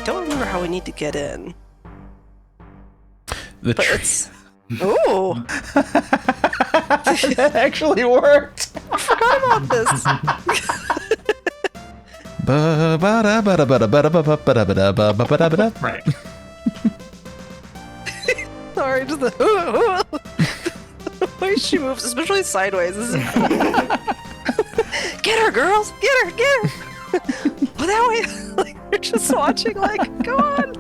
don't remember how we need to get in. The But it's... Ooh! That actually worked. I forgot about this. Right. Sorry, just the way she moves, especially sideways. This is... Get her, girls! Get her! Get her! Oh, that way! Like, you're just watching, like, go on!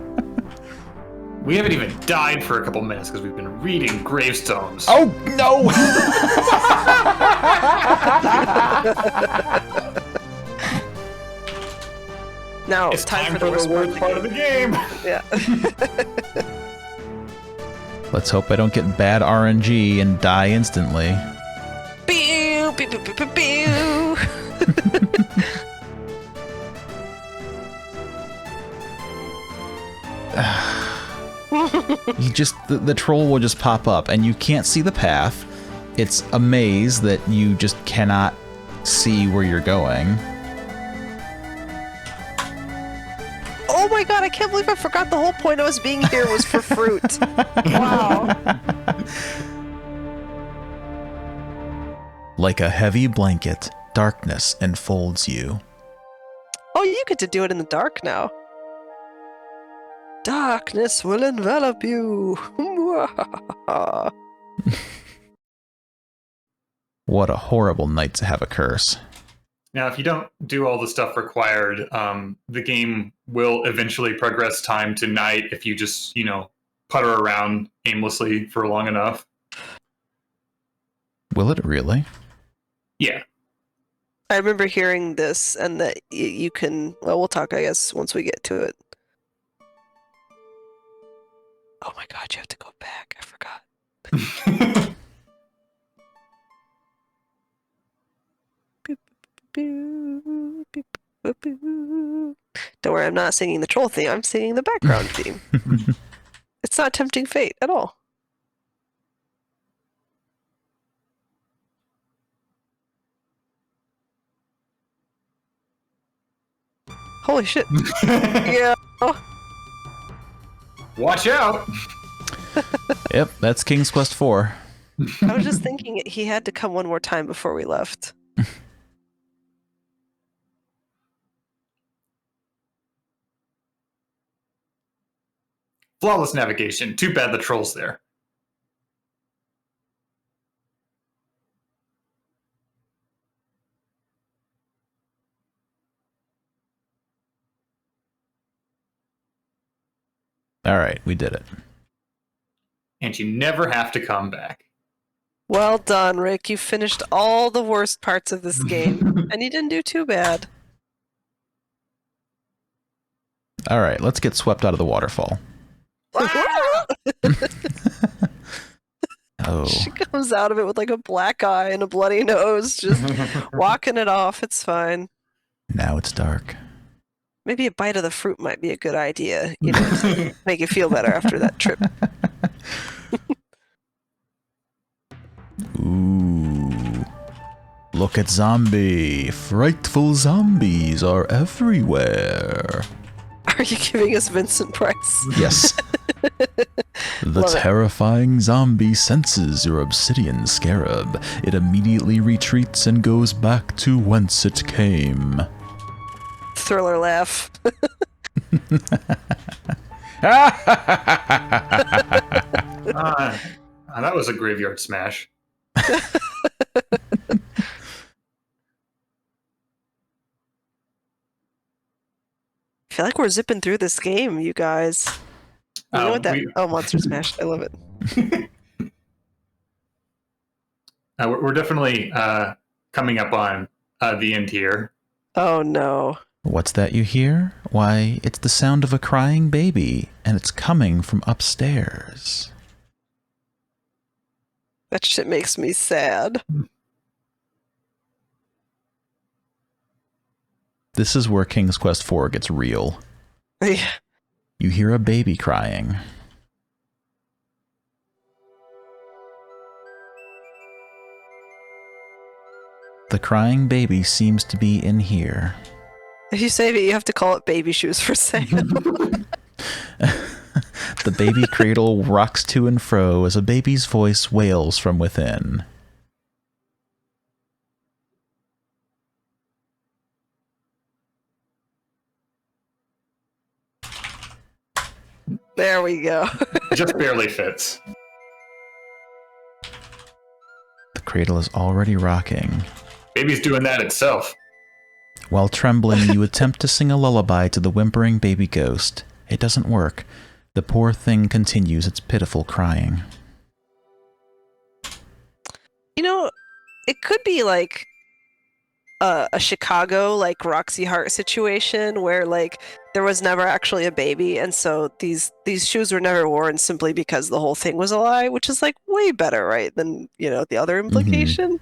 We haven't even died for a couple minutes because we've been reading gravestones. Oh, no! Now It's time for the worst part of the game. Yeah. Let's hope I don't get bad RNG and die instantly. Pew, pew, pew, pew, pew, pew. The troll will just pop up and you can't see the path. It's a maze that you just cannot see where you're going. Oh my god, I can't believe I forgot the whole point of us being here was for fruit. Wow. Like a heavy blanket, darkness enfolds you. Oh, you get to do it in the dark now. Darkness will envelop you. What a horrible night to have a curse. Now, if you don't do all the stuff required, the game will eventually progress time to night if you just, putter around aimlessly for long enough. Will it really? Yeah. I remember hearing this and that you can... Well, we'll talk, I guess, once we get to it. Oh my god, you have to go back. I forgot. Don't worry, I'm not singing the troll theme. I'm singing the background theme. It's not tempting fate at all. Holy shit. Yeah. Watch out! Yep, that's King's Quest IV. I was just thinking he had to come one more time before we left. Flawless navigation. Too bad the troll's there. All right, we did it. And you never have to come back. Well done, Rick. You finished all the worst parts of this game, and you didn't do too bad. All right, let's get swept out of the waterfall. Oh. She comes out of it with like a black eye and a bloody nose, just walking it off. It's fine. Now it's dark. Maybe a bite of the fruit might be a good idea, to make you feel better after that trip. Ooh. Look at zombie. Frightful zombies are everywhere. Are you giving us Vincent Price? Yes. The Love it. terrifying zombie senses your obsidian scarab. It immediately retreats and goes back to whence it came. Thriller laugh. That was a graveyard smash. I feel like we're zipping through this game, you guys. You know what that... Oh, Monster Smash. I love it. We're definitely coming up on the end here. Oh, no. What's that you hear? Why, it's the sound of a crying baby, and it's coming from upstairs. That shit makes me sad. This is where King's Quest IV gets real. Yeah. You hear a baby crying. The crying baby seems to be in here. If you save it, you have to call it baby shoes for sale. The baby cradle rocks to and fro as a baby's voice wails from within. There we go. Just barely fits. The cradle is already rocking. Baby's doing that itself. While trembling, you attempt to sing a lullaby to the whimpering baby ghost. It doesn't work. The poor thing continues its pitiful crying. You know, it could be like a Chicago, like Roxy Hart situation where like there was never actually a baby, and so these shoes were never worn simply because the whole thing was a lie, which is like way better, right, than, you know, the other implication.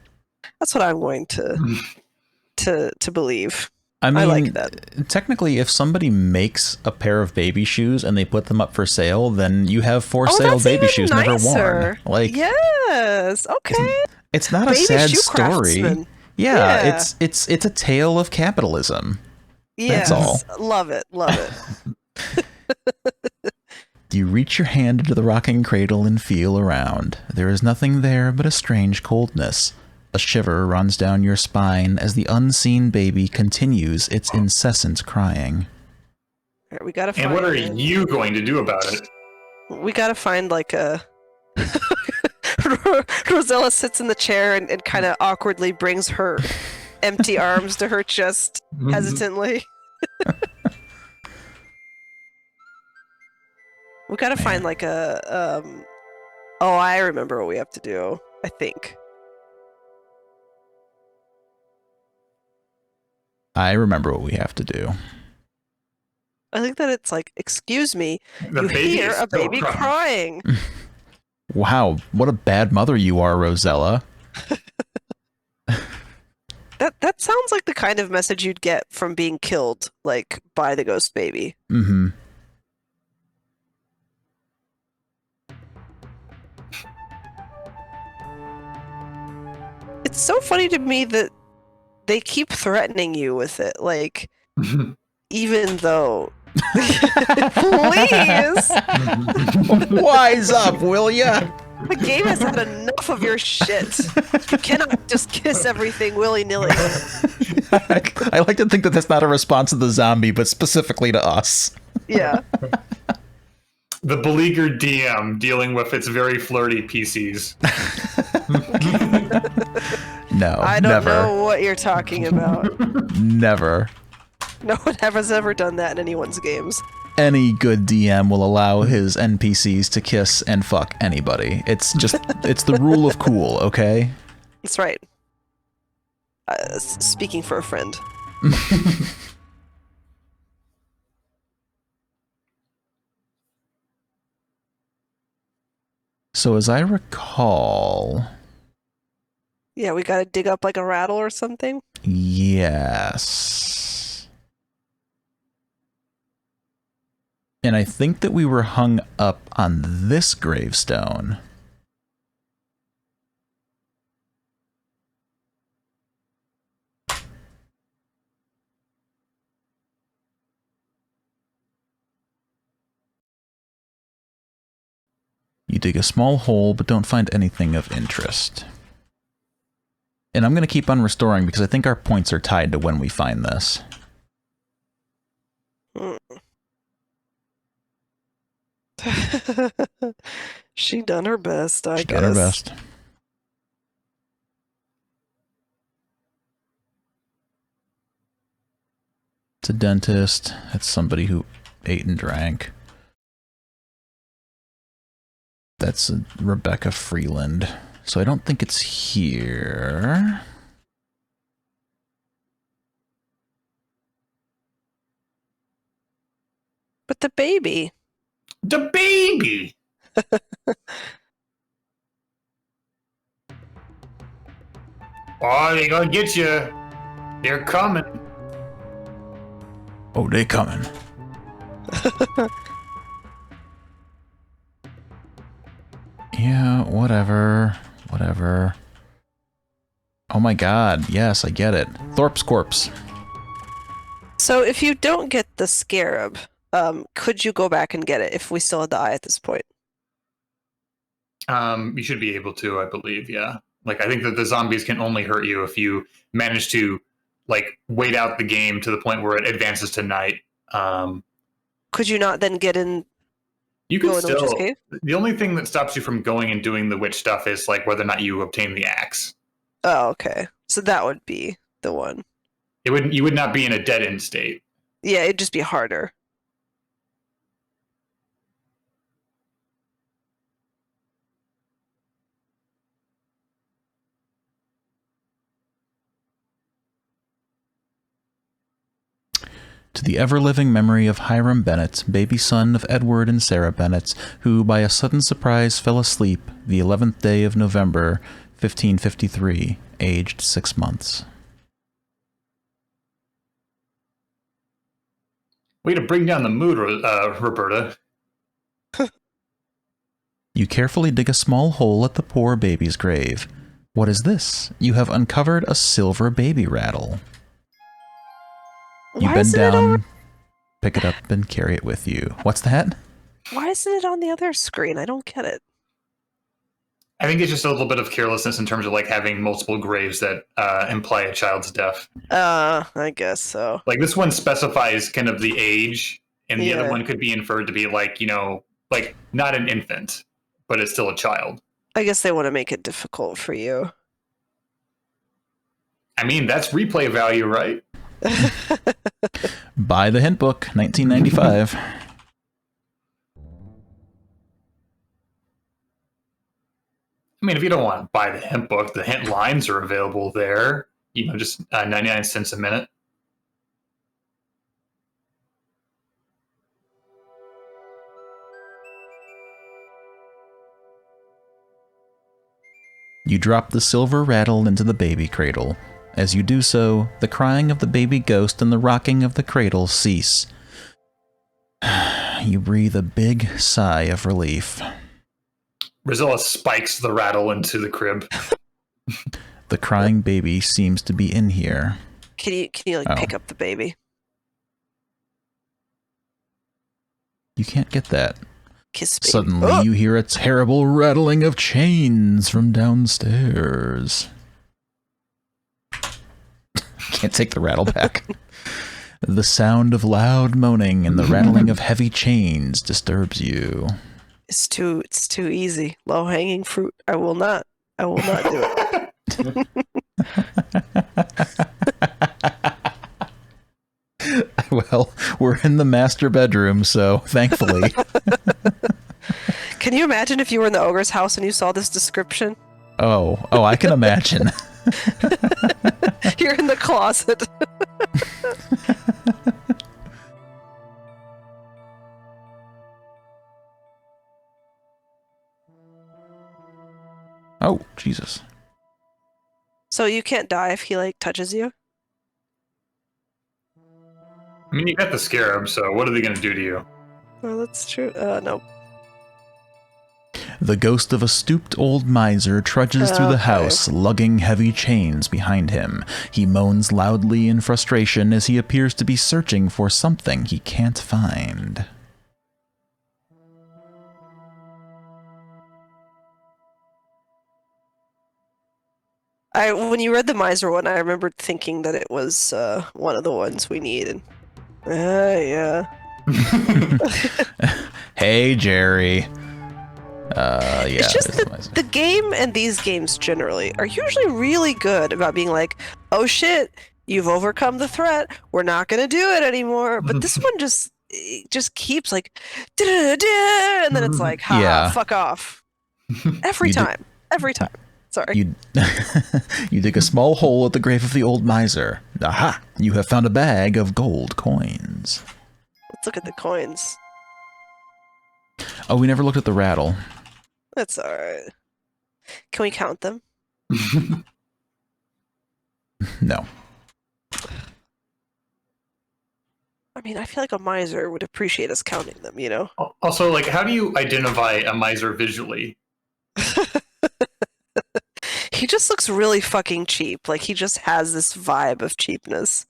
That's what I'm going to believe. I mean, I like that. Technically, if somebody makes a pair of baby shoes and they put them up for sale, then you have for sale baby shoes never worn. Like, yes, okay. It's not a baby sad shoe story. craftsman. Yeah, it's a tale of capitalism. Yes, that's all. Love it. You reach your hand into the rocking cradle and feel around. There is nothing there but a strange coldness. A shiver runs down your spine as the unseen baby continues its incessant crying. Right, we gotta find. And what are you going to do about it? We gotta find like a. Rosella sits in the chair and kind of awkwardly brings her empty arms to her chest hesitantly. We gotta find like a. Oh, I remember what we have to do. I think. I remember what we have to do. I think that it's like, excuse me, The you baby hear is a still baby crying. crying. Wow, what a bad mother you are, Rosella. That sounds like the kind of message you'd get from being killed, like, by the ghost baby. Mm-hmm. It's so funny to me that they keep threatening you with it, like, even though... Please! Wise up, will ya? The game has had enough of your shit. You cannot just kiss everything willy-nilly. I like to think that that's not a response to the zombie, but specifically to us. Yeah. The beleaguered DM dealing with its very flirty PCs. No, I don't never. know what you're talking about. Never. No one has ever done that in anyone's games. Any good DM will allow his NPCs to kiss and fuck anybody. It's just, it's the rule of cool, okay? That's right. Speaking for a friend. So as I recall... Yeah, we gotta dig up like a rattle or something? Yes. And I think that we were hung up on this gravestone. You dig a small hole, but don't find anything of interest. And I'm going to keep on restoring because I think our points are tied to when we find this. She done her best, I guess. She done her best. It's a dentist. It's somebody who ate and drank. That's a Rebecca Freeland. So I don't think it's here. But the baby. The baby! Oh, they gonna get you. They're coming. Oh, they coming. Yeah, whatever. Whatever. Oh my god, yes, I get it. Thorpe's corpse. So if you don't get the scarab, could you go back and get it if we still had the eye at this point? You should be able to, I believe. Yeah. Like I think that the zombies can only hurt you if you manage to like wait out the game to the point where it advances to night. Could you not then get in, You go could in the witch's still. cave? The only thing that stops you from going and doing the witch stuff is like whether or not you obtain the axe. Oh, okay. So that would be the one. You would not be in a dead end state. Yeah, it'd just be harder. To the ever-living memory of Hiram Bennett, baby son of Edward and Sarah Bennett, who by a sudden surprise fell asleep the 11th day of November, 1553, aged 6 months. Way to bring down the mood, Roberta. You carefully dig a small hole at the poor baby's grave. What is this? You have uncovered a silver baby rattle. You Why bend isn't it down, pick it up, and carry it with you. What's that? Why isn't it on the other screen? I don't get it. I think it's just a little bit of carelessness in terms of like having multiple graves that imply a child's death. I guess so. Like this one specifies kind of the age, and the Yeah. other one could be inferred to be like, like not an infant, but it's still a child. I guess they want to make it difficult for you. I mean, that's replay value, right? Buy the hint book, 1995. I mean, if you don't want to buy the hint book, the hint lines are available there. Just 99 cents a minute. You drop the silver rattle into the baby cradle. As you do so, the crying of the baby ghost and the rocking of the cradle cease. You breathe a big sigh of relief. Rosella spikes the rattle into the crib. The crying baby seems to be in here. Can you like pick up the baby? You can't get that. Kiss baby. Suddenly, you hear a terrible rattling of chains from downstairs. Can't take the rattle back. The sound of loud moaning and the rattling of heavy chains disturbs you. It's too easy. Low hanging fruit. I will not do it. Well, we're in the master bedroom, so thankfully. Can you imagine if you were in the ogre's house and you saw this description? Oh, I can imagine. You're in the closet. Oh, Jesus. So you can't die if he like touches you? I mean, you got the scarab, so what are they going to do to you? Oh, that's true. No. The ghost of a stooped old miser trudges through the house, lugging heavy chains behind him. He moans loudly in frustration as he appears to be searching for something he can't find. When you read the miser one, I remembered thinking that it was one of the ones we needed. Yeah. Hey, Jerry. Yeah. It's just that the game and these games generally are usually really good about being like, oh shit, you've overcome the threat. We're not going to do it anymore. But this one just keeps like, da-da-da-da, and then it's like, fuck off. Every time. Sorry. You dig a small hole at the grave of the old miser. Aha! You have found a bag of gold coins. Let's look at the coins. Oh, we never looked at the rattle. That's alright. Can we count them? No. I mean, I feel like a miser would appreciate us counting them, you know? Also, like, how do you identify a miser visually? He just looks really fucking cheap. Like, he just has this vibe of cheapness.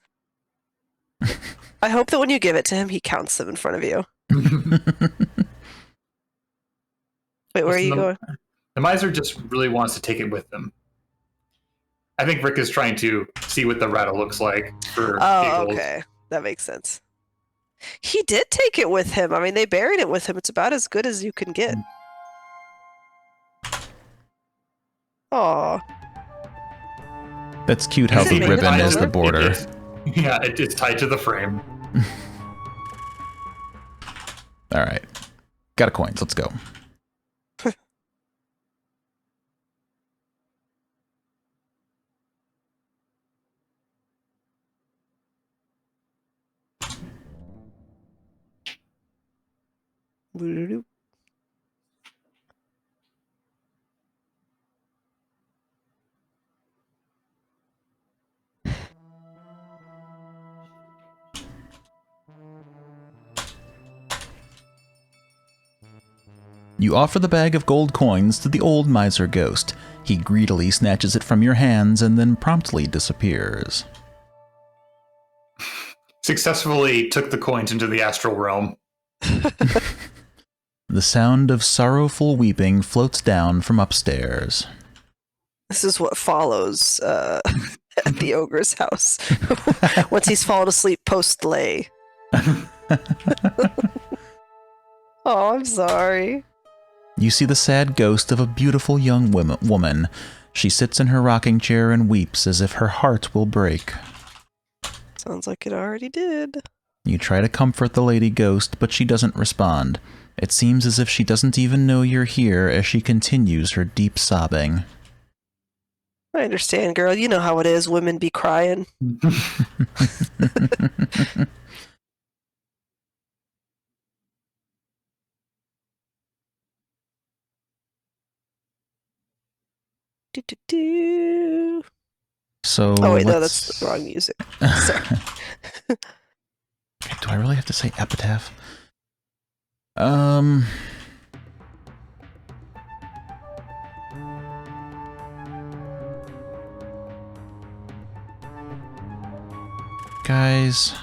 I hope that when you give it to him, he counts them in front of you. Wait, where are you going? The miser just really wants to take it with them. I think Rick is trying to see what the rattle looks like for Oh, giggles. okay. That makes sense. He did take it with him. I mean, they buried it with him. It's about as good as you can get. Aw. That's cute how Does it the make ribbon it is the longer? border. Yeah, it's tied to the frame. All right. Got a coins. Let's go. Woo-doo-doo. You offer the bag of gold coins to the old miser ghost. He greedily snatches it from your hands and then promptly disappears. Successfully took the coins into the astral realm. The sound of sorrowful weeping floats down from upstairs. This is what follows at the ogre's house. Once he's fallen asleep post-lay. Oh, I'm sorry. You see the sad ghost of a beautiful young woman. She sits in her rocking chair and weeps as if her heart will break. Sounds like it already did. You try to comfort the lady ghost, but she doesn't respond. It seems as if she doesn't even know you're here as she continues her deep sobbing. I understand, girl. You know how it is. Women be crying. Do-do-do. So Oh, wait, no, that's the wrong music. Sorry. Do I really have to say epitaph? Guys,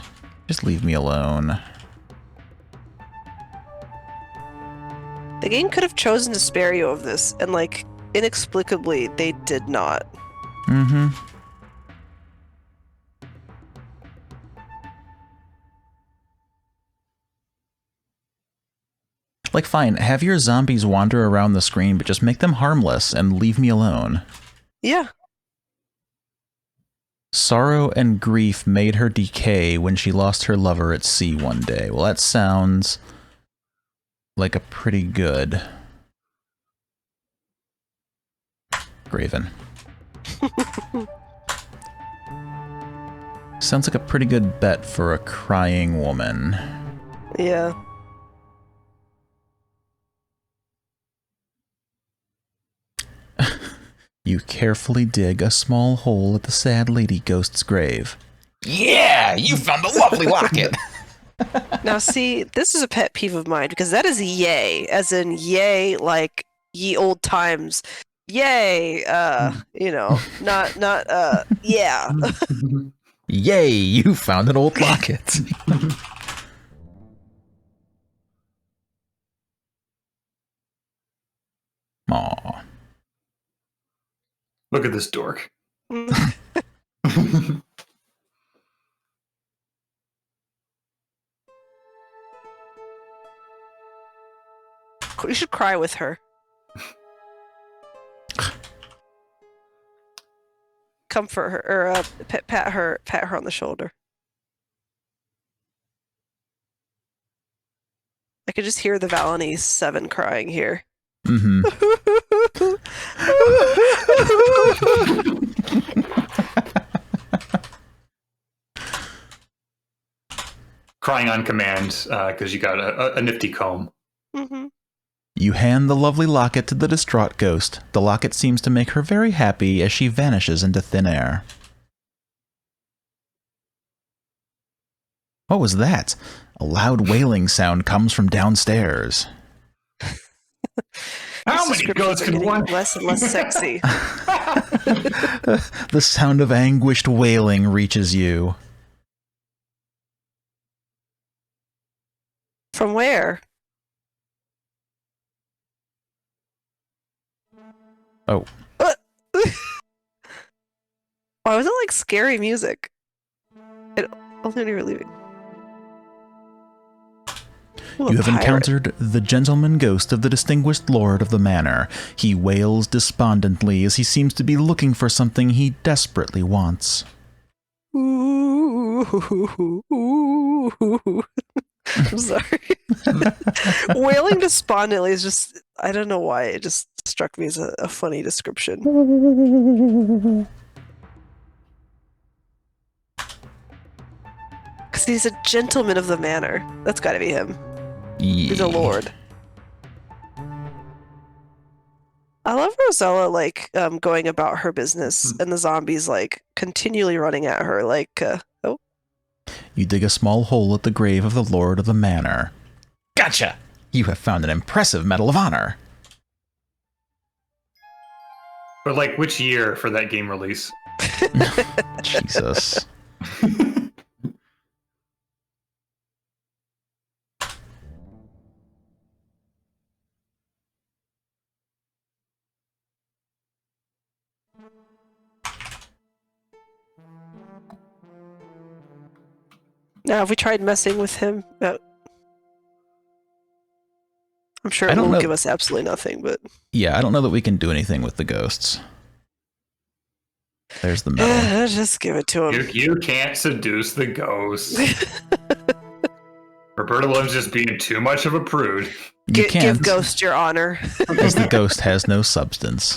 just leave me alone. The game could have chosen to spare you of this, and, like, inexplicably, they did not. Mm-hmm. Like, fine, have your zombies wander around the screen, but just make them harmless and leave me alone. Yeah. Sorrow and grief made her decay when she lost her lover at sea one day. Well, that sounds like a pretty good Graven. Sounds like a pretty good bet for a crying woman. Yeah. You carefully dig a small hole at the sad lady ghost's grave. Yeah, you found the lovely locket. Now, see, this is a pet peeve of mine, because that is yay, as in yay, like ye old times. Yay, you know, not, yeah. Yay, you found an old locket. Aw. Look at this dork. You should cry with her. Comfort her, or pat her on the shoulder. I could just hear the Valinese 7 crying here. Mm-hmm. Crying on command because you got a nifty comb. Mm-hmm. You hand the lovely locket to the distraught ghost. The locket seems to make her very happy as she vanishes into thin air. What was that? A loud wailing sound comes from downstairs. How many ghosts can one? Less and less sexy. The sound of anguished wailing reaches you. From where? Oh, Why was it like scary music? Only when you were leaving. Ooh, you have pirate. encountered the gentleman ghost of the distinguished lord of the manor. He wails despondently as he seems to be looking for something he desperately wants. Ooh, ooh. I'm sorry. Wailing despondently is just, I don't know why, it just struck me as a funny description. Because he's a gentleman of the manor. That's gotta be him. He's a lord. I love Rosella, like, going about her business, and the zombies, like, continually running at her, like, oh. You dig a small hole at the grave of the lord of the manor. Gotcha! You have found an impressive Medal of Honor. But like, which year for that game release? Jesus. Now, have we tried messing with him? I'm sure I it don't will know. give us absolutely nothing, but... Yeah, I don't know that we can do anything with the ghosts. There's the medal. Just give it to him. You can't seduce the ghosts. Roberta Love's just being too much of a prude. You can't, give Ghost your honor. as the ghost has no substance.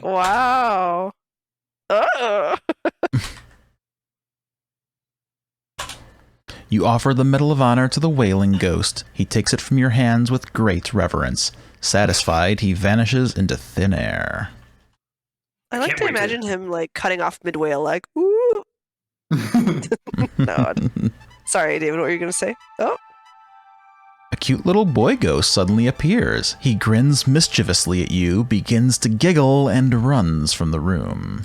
Wow. You offer the Medal of Honor to the wailing ghost. He takes it from your hands with great reverence. Satisfied, he vanishes into thin air. I like Can't to wait to- imagine him, like, cutting off mid-whale, like, ooh. No. Sorry, David, what were you going to say? Oh. A cute little boy ghost suddenly appears. He grins mischievously at you, begins to giggle, and runs from the room.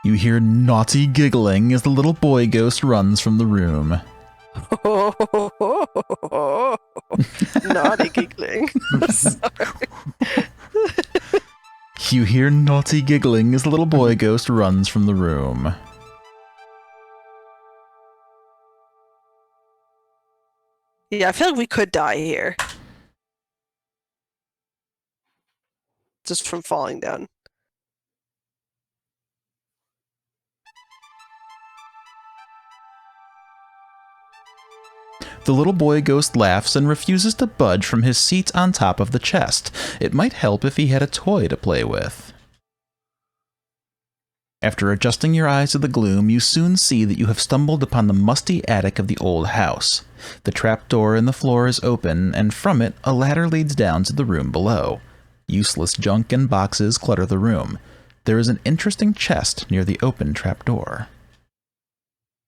You hear naughty giggling as the little boy ghost runs from the room. Naughty giggling. Sorry. You hear naughty giggling as the little boy ghost runs from the room. Yeah, I feel like we could die here. Just from falling down. The little boy ghost laughs and refuses to budge from his seat on top of the chest. It might help if he had a toy to play with. After adjusting your eyes to the gloom, you soon see that you have stumbled upon the musty attic of the old house. The trapdoor in the floor is open, and from it, a ladder leads down to the room below. Useless junk and boxes clutter the room. There is an interesting chest near the open trapdoor.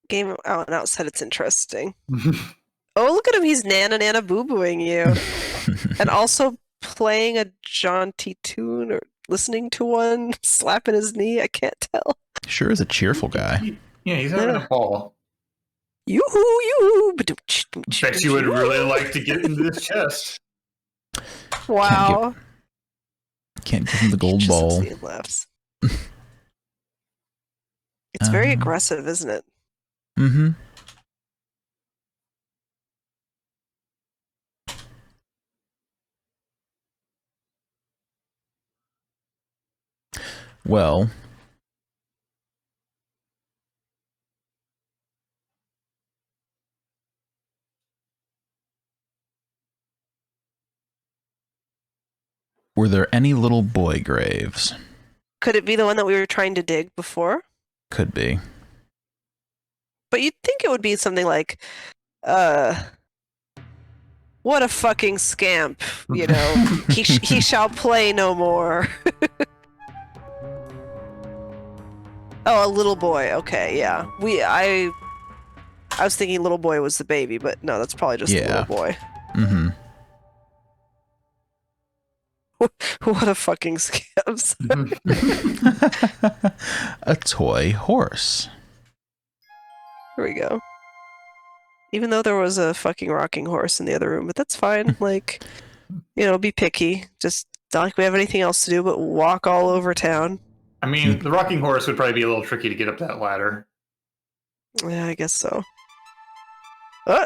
Game Out and Out said it's interesting. Oh, look at him. He's Nana boo-booing you. And also playing a jaunty tune or listening to one, slapping his knee. I can't tell. Sure is a cheerful guy. Yeah, he's having a ball. Yoo-hoo, yoo-hoo. Bet you would really like to get into this chest. Wow. Can't give him the gold ball. Laughs. It's very aggressive, isn't it? Mm-hmm. Well, were there any little boy graves? Could it be the one that we were trying to dig before? Could be. But you'd think it would be something like, what a fucking scamp, you know. he shall play no more. Oh, a little boy. Okay, yeah. I was thinking little boy was the baby, but no, that's probably just a little boy. Mm-hmm. What a fucking scamp. A toy horse. Here we go. Even though there was a fucking rocking horse in the other room, but that's fine. Like, be picky. Just not like we have anything else to do but walk all over town. I mean, the rocking horse would probably be a little tricky to get up that ladder. Yeah, I guess so. Well,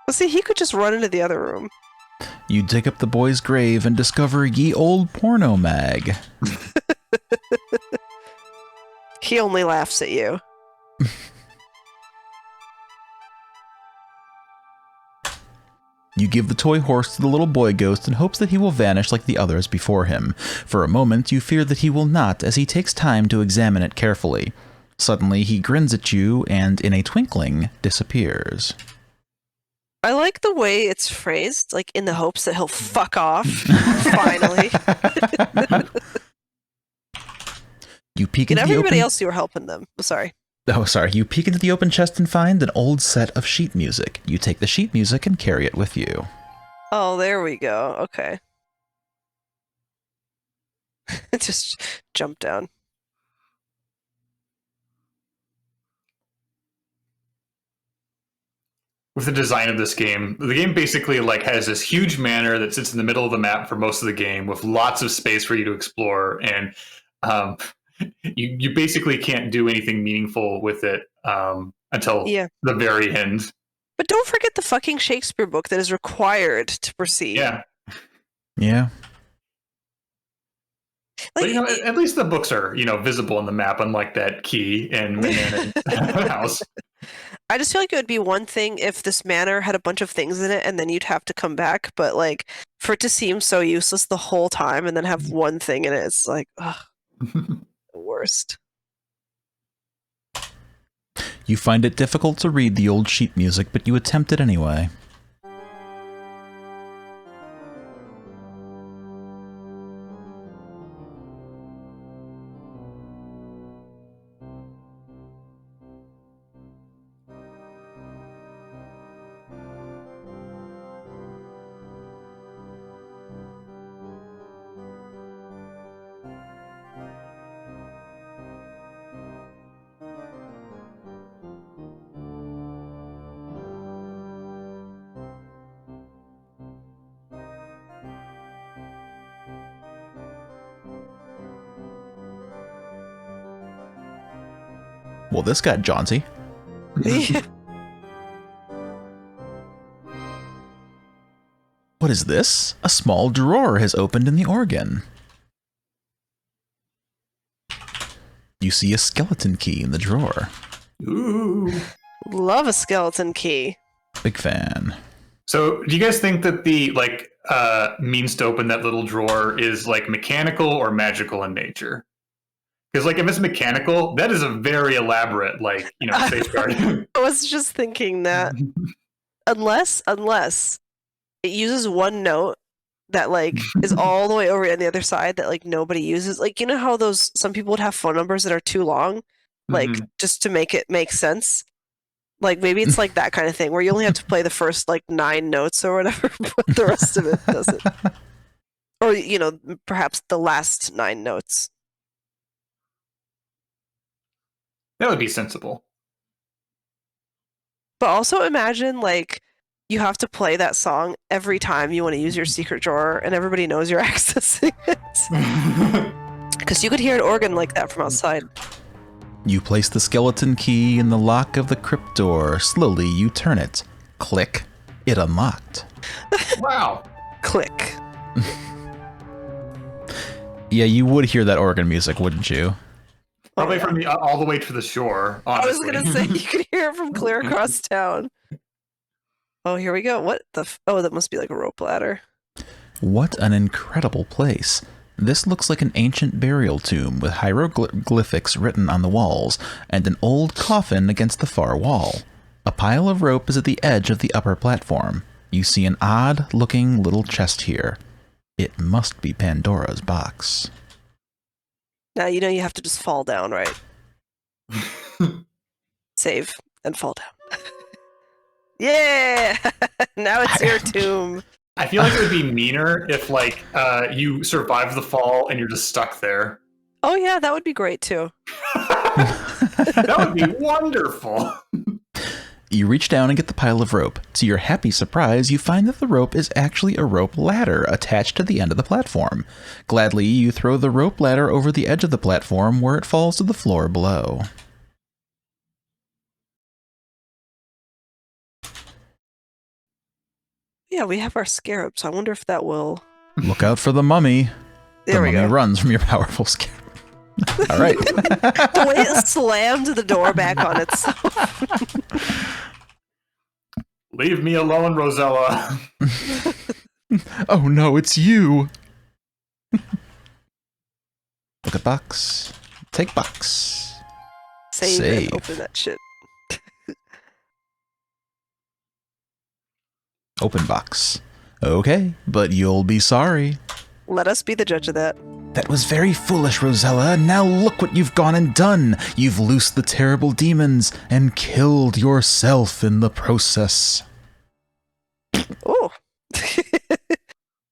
see, he could just run into the other room. You dig up the boy's grave and discover ye old porno mag. He only laughs at you. You give the toy horse to the little boy ghost in hopes that he will vanish like the others before him. For a moment, you fear that he will not, as he takes time to examine it carefully. Suddenly, he grins at you and, in a twinkling, disappears. I like the way it's phrased, like in the hopes that he'll fuck off, finally. You peek And into the everybody open... else, you were helping them. Sorry. Oh, sorry. You peek into the open chest and find an old set of sheet music. You take the sheet music and carry it with you. Oh, there we go. Okay. Just jump down. With the design of this game, the game basically like has this huge manor that sits in the middle of the map for most of the game, with lots of space for you to explore, and you basically can't do anything meaningful with it until the very end. But don't forget the fucking Shakespeare book that is required to proceed. Yeah. Yeah. But at least the books are visible in the map, unlike that key in Manor House. I just feel like it would be one thing if this manor had a bunch of things in it and then you'd have to come back, but like for it to seem so useless the whole time and then have one thing in it, it's like, ugh, the worst. You find it difficult to read the old sheet music, but you attempt it anyway. Well, this got jaunty. What is this? A small drawer has opened in the organ. You see a skeleton key in the drawer. Ooh. Love a skeleton key. Big fan. So, do you guys think that the means to open that little drawer is like mechanical or magical in nature? Because if it's mechanical, that is a very elaborate safeguard. I was just thinking that unless it uses one note that is all the way over on the other side that nobody uses. How some people would have phone numbers that are too long, just to make it make sense. Maybe it's that kind of thing where you only have to play the first 9 notes or whatever, but the rest of it doesn't. Or perhaps the last 9 notes. That would be sensible. But also imagine you have to play that song every time you want to use your secret drawer and everybody knows you're accessing it. Because you could hear an organ like that from outside. You place the skeleton key in the lock of the crypt door. Slowly you turn it. Click. It unlocked. Wow. Click. Yeah, you would hear that organ music, wouldn't you? Probably from all the way to the shore, honestly. I was going to say, you could hear it from clear across town. Oh, here we go. What the... Oh, that must be like a rope ladder. What an incredible place. This looks like an ancient burial tomb with hieroglyphics written on the walls and an old coffin against the far wall. A pile of rope is at the edge of the upper platform. You see an odd-looking little chest here. It must be Pandora's box. Now you have to just fall down, right? Save and fall down. Yeah! Now it's your tomb. I feel like it would be meaner if you survive the fall and you're just stuck there. Oh yeah, that would be great too. That would be wonderful. You reach down and get the pile of rope. To your happy surprise, you find that the rope is actually a rope ladder attached to the end of the platform. Gladly, you throw the rope ladder over the edge of the platform where it falls to the floor below. Yeah, we have our scarab, so I wonder if that will... Look out for the mummy. There we the mummy go. runs from your powerful scarab. All right. The way it slammed the door back on itself. Leave me alone, Rosella. Oh no, it's you. Look at box. Take box. Save and open that shit. Open box. Okay, but you'll be sorry. Let us be the judge of that. That was very foolish, Rosella. Now look what you've gone and done. You've loosed the terrible demons and killed yourself in the process. Oh.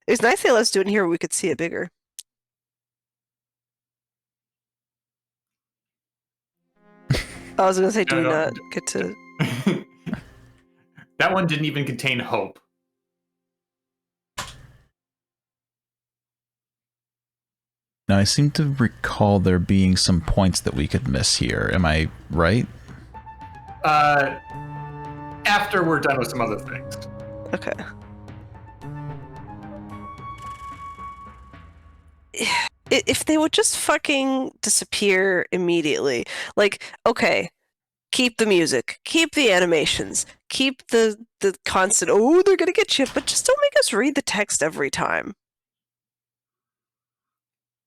It's nice they let us do it in here where we could see it bigger. I was going to say, do we not get to... That one didn't even contain hope. Now, I seem to recall there being some points that we could miss here. Am I right? After we're done with some other things. Okay. If they would just fucking disappear immediately. Like, okay, keep the music, keep the animations, keep the constant, oh, they're gonna get you, but just don't make us read the text every time.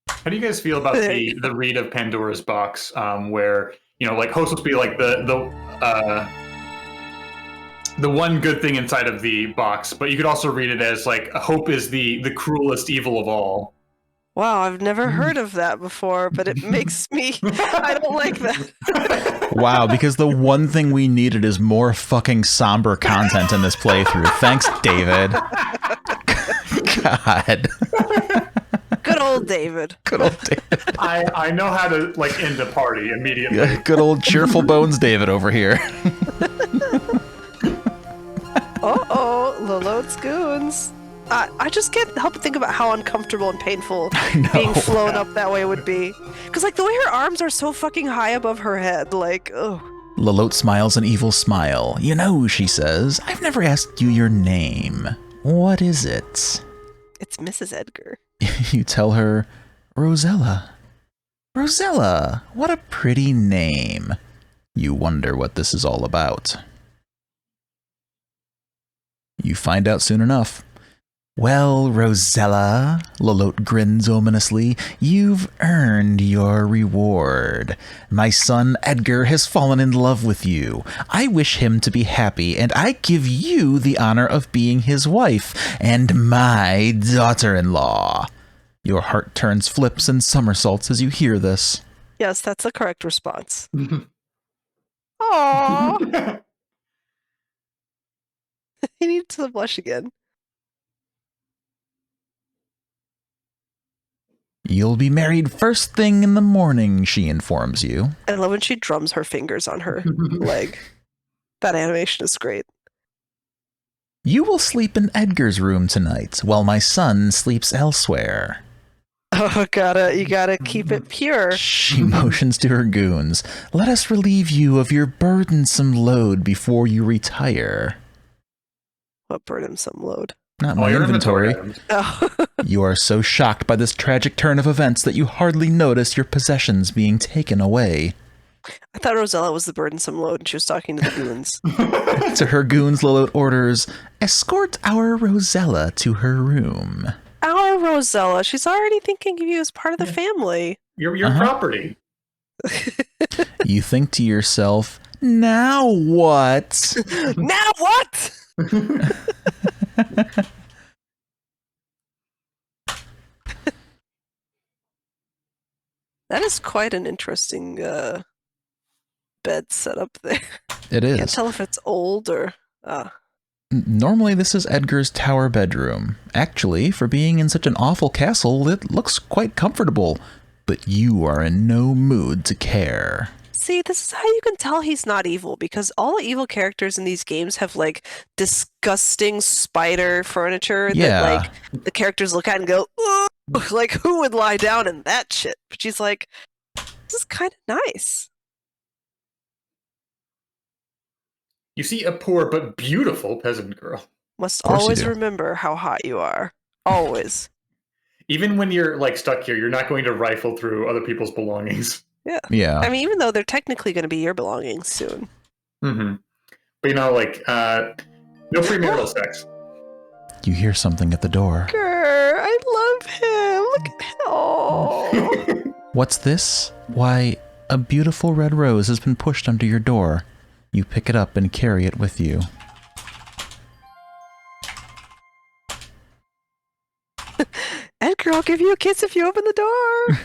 How do you guys feel about the read of Pandora's box, where, you know, like host would be like the one good thing inside of the box, but you could also read it as like hope is the cruelest evil of all. Wow, I've never heard of that before, but it makes me... I don't like that. Wow, because the one thing we needed is more fucking somber content in this playthrough. Thanks, David. God. Good old David. Good old David. I know how to like end a party immediately. Yeah, good old cheerful bones David over here. Uh-oh, Lolotte's goons. I just can't help but think about how uncomfortable and painful being flown up that way would be. Because, like, the way her arms are so fucking high above her head, like, ugh. Lolotte smiles an evil smile. You know, she says, I've never asked you your name. What is it? It's Mrs. Edgar. You tell her, Rosella. Rosella, what a pretty name. You wonder what this is all about. You find out soon enough. Well, Rosella, Lolotte grins ominously, you've earned your reward. My son Edgar has fallen in love with you. I wish him to be happy, and I give you the honor of being his wife and my daughter-in-law. Your heart turns flips and somersaults as you hear this. Yes, that's the correct response. Aww. He needs to blush again. You'll be married first thing in the morning, she informs you. I love when she drums her fingers on her leg. That animation is great. You will sleep in Edgar's room tonight, while my son sleeps elsewhere. Oh, you gotta keep it pure. She motions to her goons. Let us relieve you of your burdensome load before you retire. What burdensome load? Not my inventory. Oh. You are so shocked by this tragic turn of events that you hardly notice your possessions being taken away. I thought Rosella was the burdensome load and she was talking to the goons. To her goons, Lolotte orders, escort our Rosella to her room. Our Rosella? She's already thinking of you as part of the family. Your property. You think to yourself, now what? Now what? That is quite an interesting bed setup there. It is. Can't tell if it's old or... Normally this is Edgar's tower bedroom. Actually, for being in such an awful castle, it looks quite comfortable. But you are in no mood to care. See, this is how you can tell he's not evil because all the evil characters in these games have like disgusting spider furniture that Yeah. like the characters look at and go, "Ugh," like who would lie down in that shit? But she's like, this is kind of nice. You see a poor but beautiful peasant girl. Must course you always do. remember how hot you are. Always. Even when you're like stuck here, you're not going to rifle through other people's belongings. Yeah. Yeah. I mean, even though they're technically going to be your belongings soon. Mm-hmm. But you know, like, no premarital sex. You hear something at the door. Grr, I love him. Look at him. Oh. What's this? Why, a beautiful red rose has been pushed under your door. You pick it up and carry it with you. Edgar, I'll give you a kiss if you open the door.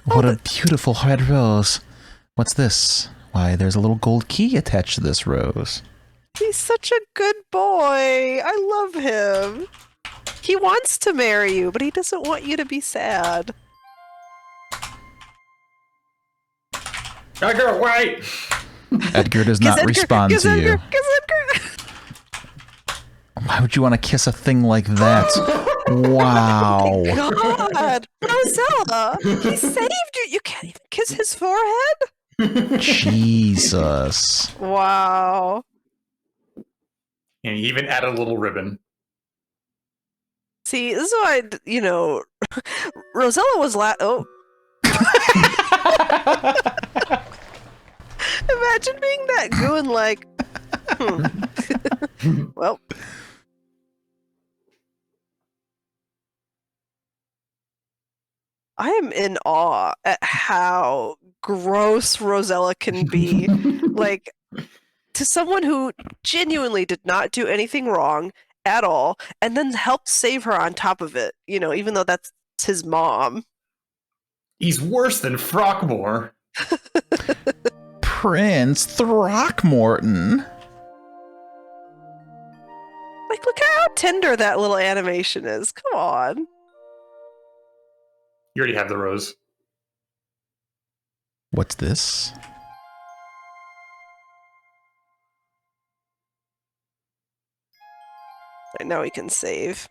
What a beautiful red rose. What's this? Why, there's a little gold key attached to this rose. He's such a good boy. I love him. He wants to marry you, but he doesn't want you to be sad. Edgar, wait! Edgar does Kiss not Edgar, respond kiss to Edgar, you. Kiss Edgar. Why would you want to kiss a thing like that? Wow. God, Rosella, he saved you. You can't even kiss his forehead. Jesus. Wow. And he even added a little ribbon. See, this is why, Rosella was oh. Imagine being that goon, like, well. I am in awe at how gross Rosella can be. Like, to someone who genuinely did not do anything wrong at all, and then helped save her on top of it, even though that's his mom. He's worse than Throckmore. Prince Throckmorton. Like, look how tender that little animation is. Come on. You already have the rose. What's this? Right, now we can save.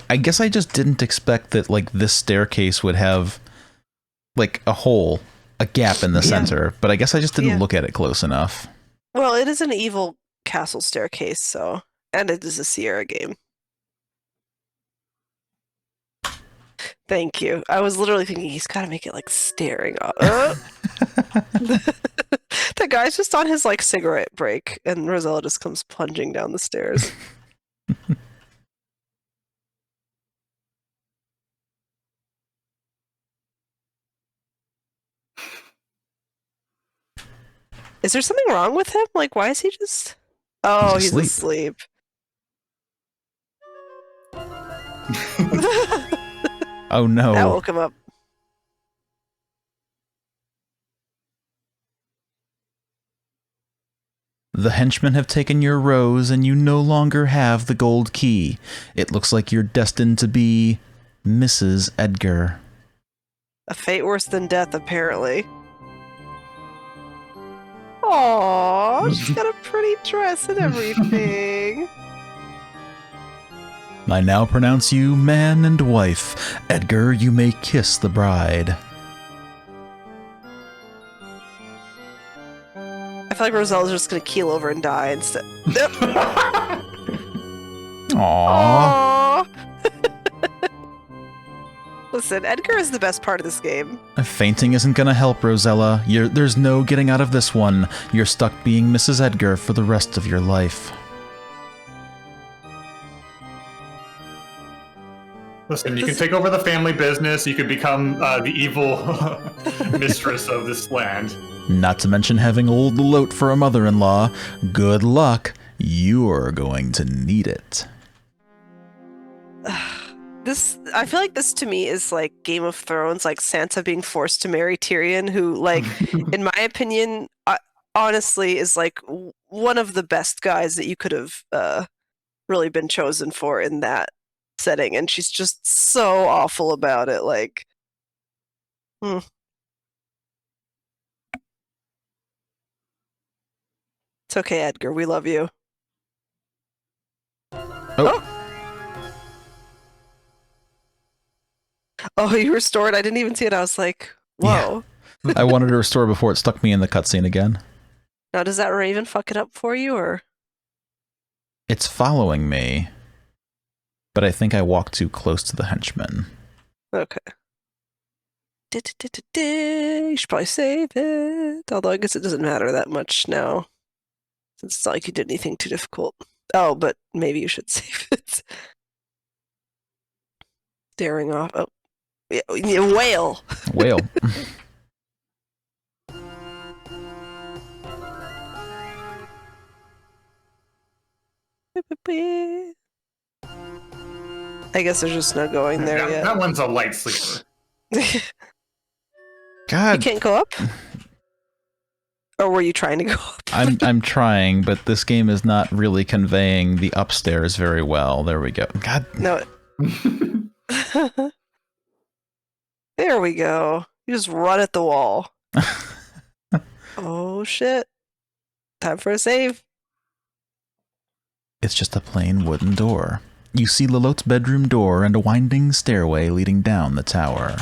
I guess I just didn't expect that, like, this staircase would have, like, a hole, a gap in the center, but I guess I just didn't look at it close enough. Well, it is an evil castle staircase, so... And it is a Sierra game. Thank you. I was literally thinking, he's got to make it, like, staring up. The guy's just on his, like, cigarette break, and Rosella just comes plunging down the stairs. Is there something wrong with him? Like, why is he just... Oh, he's asleep. Oh no. That woke him up. The henchmen have taken your rose, and you no longer have the gold key. It looks like you're destined to be Mrs. Edgar. A fate worse than death, apparently. Aww, she's got a pretty dress and everything. I now pronounce you man and wife. Edgar, you may kiss the bride. I feel like Rosella's just gonna keel over and die instead. Aww. Listen, Edgar is the best part of this game. Fainting isn't gonna help, Rosella. There's no getting out of this one. You're stuck being Mrs. Edgar for the rest of your life. Listen, you can take over the family business. You could become the evil mistress of this land. Not to mention having old Lolotte for a mother-in-law. Good luck. You're going to need it. I feel like this to me is like Game of Thrones, like Sansa being forced to marry Tyrion, who, like, in my opinion, honestly, is like one of the best guys that you could have really been chosen for in that setting, and she's just so awful about it. Like, Hmm. It's okay, Edgar. We love you. Oh, Oh, oh, you restored. I didn't even see it. I was like, yeah. whoa. I wanted to restore before it stuck me in the cutscene again. Now, does that Raven fuck it up for you, or? It's following me, but I think I walked too close to the henchman. Okay. You should probably save it. Although I guess it doesn't matter that much now, since it's not like you did anything too difficult. Oh, but maybe you should save it. Staring off. Oh, yeah, whale. Whale. I guess there's just no going there yet. That one's a light sleeper. You God, can't go up? Or were you trying to go up? I'm trying, but this game is not really conveying the upstairs very well. There we go. God. No. There we go. You just run at the wall. Oh shit. Time for a save. It's just a plain wooden door. You see Lolotte's bedroom door and a winding stairway leading down the tower.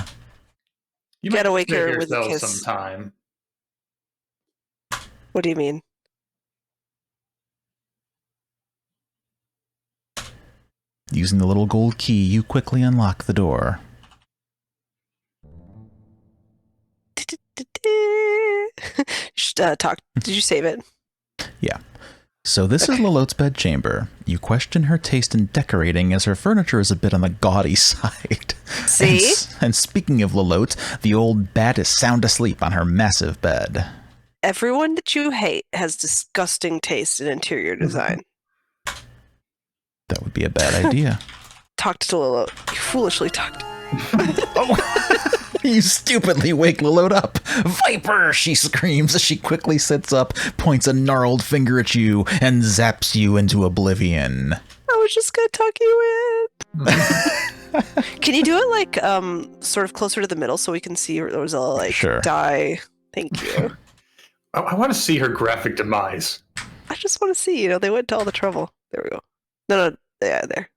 You Gotta might wake save her with a yourself kiss. some time. What do you mean? Using the little gold key, you quickly unlock the door. Talk. Did you save it? Yeah. So this is Lolotte's bedchamber. You question her taste in decorating as her furniture is a bit on the gaudy side. See? And speaking of Lolotte, the old bat is sound asleep on her massive bed. Everyone that you hate has disgusting taste in interior design. That would be a bad idea. Talked to Lolotte. You foolishly talked. Oh! You stupidly wake Lolotte up. Viper! She screams as she quickly sits up, points a gnarled finger at you, and zaps you into oblivion. I was just gonna tuck you in. Can you do it like sort of closer to the middle so we can see Rosella like Sure. die? Thank you. I want to see her graphic demise. I just want to see, they went to all the trouble. There we go. No, yeah, there.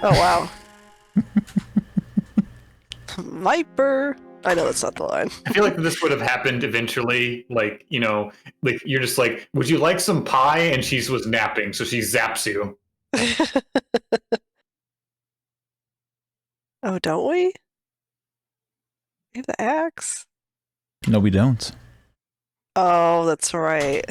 Oh, wow. Viper. I know that's not the line. I feel like this would have happened eventually. Like, like you're just like, would you like some pie? And she was napping, so she zaps you. Oh, don't we? We have the axe. No, we don't. Oh, that's right.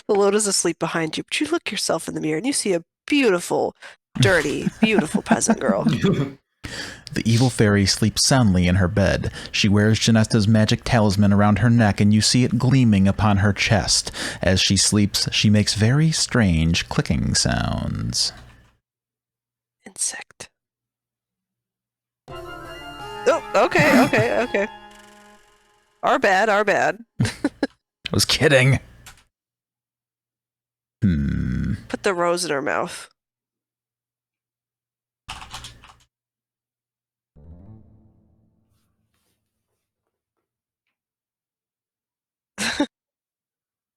Lolotta's asleep behind you, but you look yourself in the mirror and you see a beautiful, dirty, beautiful peasant girl. The evil fairy sleeps soundly in her bed. She wears Genesta's magic talisman around her neck, and you see it gleaming upon her chest. As she sleeps, she makes very strange clicking sounds. Insect. Oh, okay. Our bad. I was kidding. Put the rose in her mouth.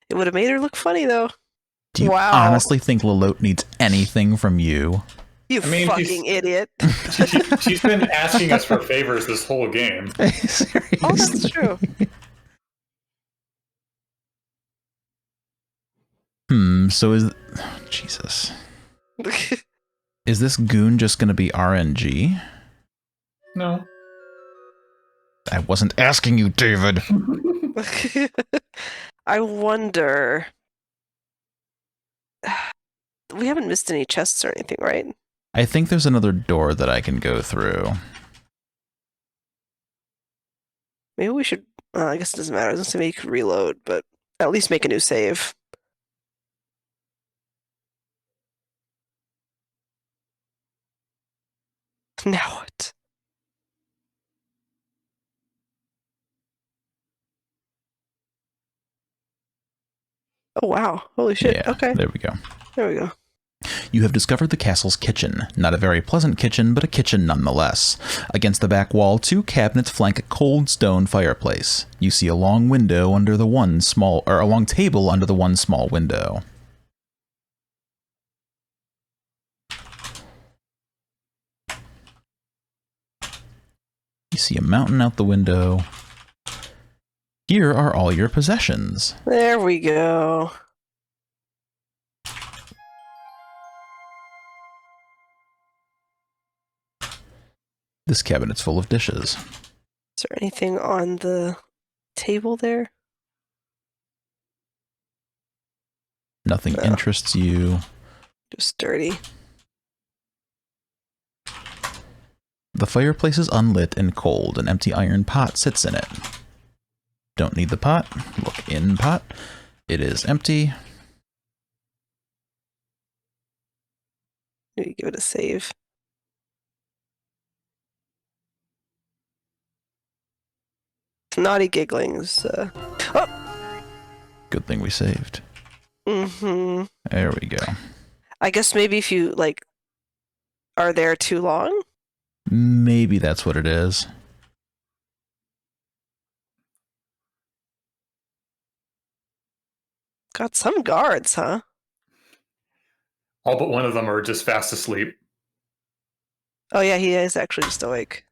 It would have made her look funny, though. Do you Wow. honestly think Lolotte needs anything from you? You fucking idiot. She's been asking us for favors this whole game. Seriously? Oh, that's true. So is... Jesus. Is this goon just going to be RNG? No. I wasn't asking you, David. I wonder... We haven't missed any chests or anything, right? I think there's another door that I can go through. Maybe we should... I guess it doesn't matter. I was going to say maybe you could reload, but at least make a new save. Now what? Oh wow! Holy shit! Yeah, Okay, there we go. there we go. You have discovered the castle's kitchen. Not a very pleasant kitchen, but a kitchen nonetheless. Against the back wall, 2 cabinets flank a cold stone fireplace. You see a long window under the one small, or a long table under the one small window. You see a mountain out the window. Here are all your possessions. There we go. This cabinet's full of dishes. Is there anything on the table there? Nothing No. interests you. Just dirty. The fireplace is unlit and cold. An empty iron pot sits in it. Don't need the pot. Look in pot. It is empty. Maybe give it a save. Naughty gigglings. Oh! Good thing we saved. Mm-hmm. There we go. I guess maybe if you, like, are there too long? Maybe that's what it is. Got some guards, huh? All but one of them are just fast asleep. Oh yeah, he is actually just awake.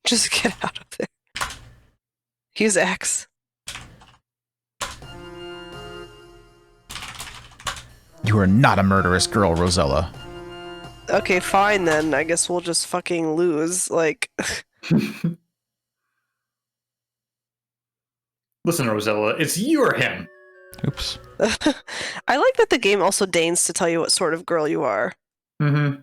Just get out of there. Use X. You are not a murderous girl, Rosella. Okay, fine then. I guess we'll just fucking lose. Like, Listen, Rosella, it's you or him. Oops. I like that the game also deigns to tell you what sort of girl you are. Mm-hmm.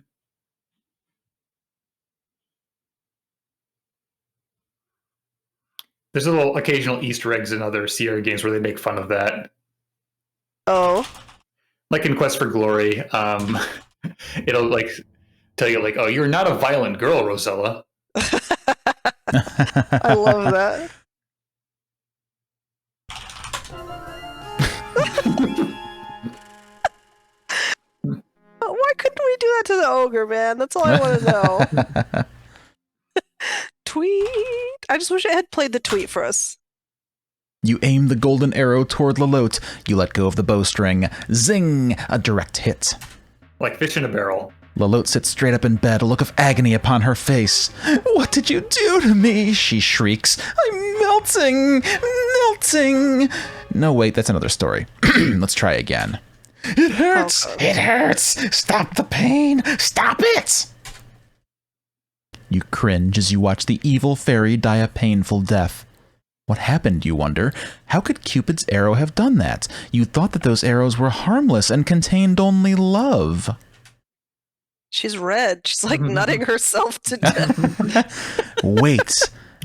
There's a little occasional Easter eggs in other Sierra games where they make fun of that. Oh. Like in Quest for Glory, it'll like tell you like, "Oh, you're not a violent girl, Rosella." I love that. Why couldn't we do that to the ogre, man? That's all I want to know. Tweet. I just wish it had played the tweet for us. You aim the golden arrow toward Lolotte. You let go of the bowstring. Zing! A direct hit. Like fish in a barrel. Lolotte sits straight up in bed, a look of agony upon her face. What did you do to me? She shrieks. I'm melting! Melting! No, wait, that's another story. Let's try again. It hurts! Oh, It hurts! Stop the pain! Stop it! You cringe as you watch the evil fairy die a painful death. What happened, you wonder? How could Cupid's arrow have done that? You thought that those arrows were harmless and contained only love. She's red. She's like nutting herself to death. Wait,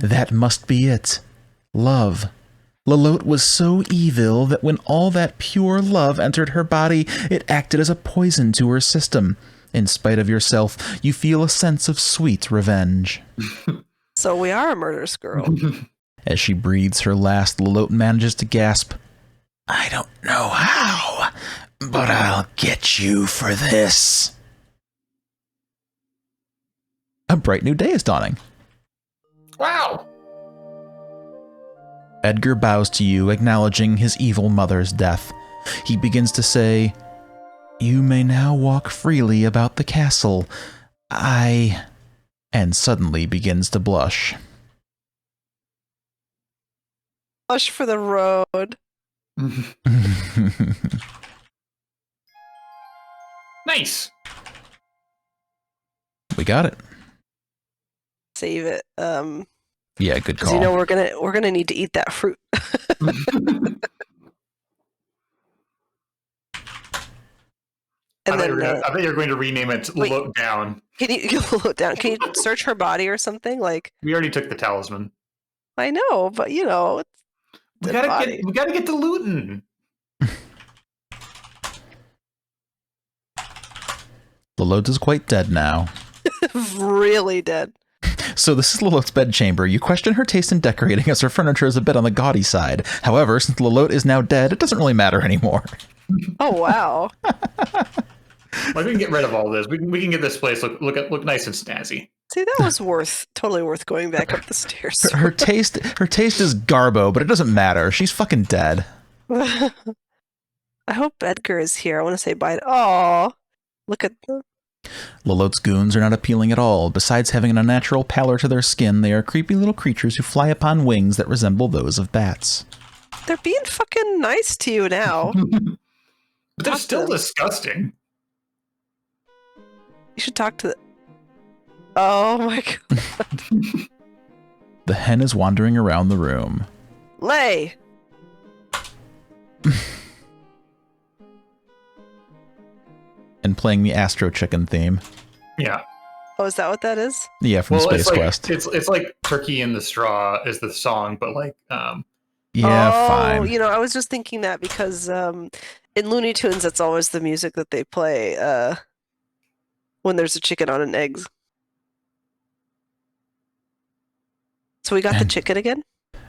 that must be it. Love. Lolotte was so evil that when all that pure love entered her body, it acted as a poison to her system. In spite of yourself, you feel a sense of sweet revenge. So we are a murderous girl. As she breathes her last, Lolotte manages to gasp. I don't know how, but I'll get you for this. A bright new day is dawning. Wow. Edgar bows to you, acknowledging his evil mother's death. He begins to say, You may now walk freely about the castle. And suddenly begins to blush. Blush for the road. Nice. We got it. Save it. Yeah, good Because call. you know we're gonna need to eat that fruit. And then I bet you're going to rename it wait. Look Down. can you look down? Can you search her body or something? Like We already took the talisman. I know, but you know, We dead gotta body. get to looting. Lolotte is quite dead now. Really dead. So this is Lolotte's bedchamber. You question her taste in decorating as her furniture is a bit on the gaudy side. However, since Lolotte is now dead, it doesn't really matter anymore. Oh, wow. Like, we can get rid of all this. We can get this place look nice and snazzy. See, that was totally worth going back up the stairs. Her taste is garbo, but it doesn't matter. She's fucking dead. I hope Edgar is here. I want to say bye. Oh, look at them. Lolotte's goons are not appealing at all. Besides having an unnatural pallor to their skin, they are creepy little creatures who fly upon wings that resemble those of bats. They're being fucking nice to you now. But they're still disgusting. You should talk to the... Oh my god. The hen is wandering around the room. Lay! And playing the Astro Chicken theme. Yeah. Oh, is that what that is? Yeah, from Space Quest. It's like Turkey in the Straw is the song, but like Yeah, fine. You know, I was just thinking that because in Looney Tunes, that's always the music that they play when there's a chicken on an egg. So we got the chicken again?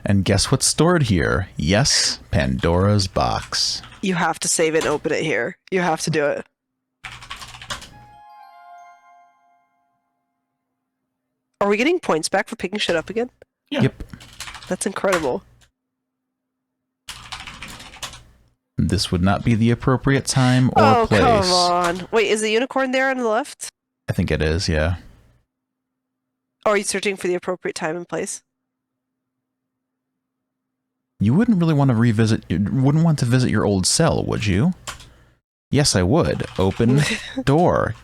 And guess what's stored here? Yes, Pandora's box. You have to save it and open it here. You have to do it. Are we getting points back for picking shit up again? Yeah. Yep. That's incredible. This would not be the appropriate time or place. Oh, come on. Wait, is the unicorn there on the left? I think it is, yeah. Or are you searching for the appropriate time and place? You wouldn't really want to wouldn't want to visit your old cell, would you? Yes, I would. Open door.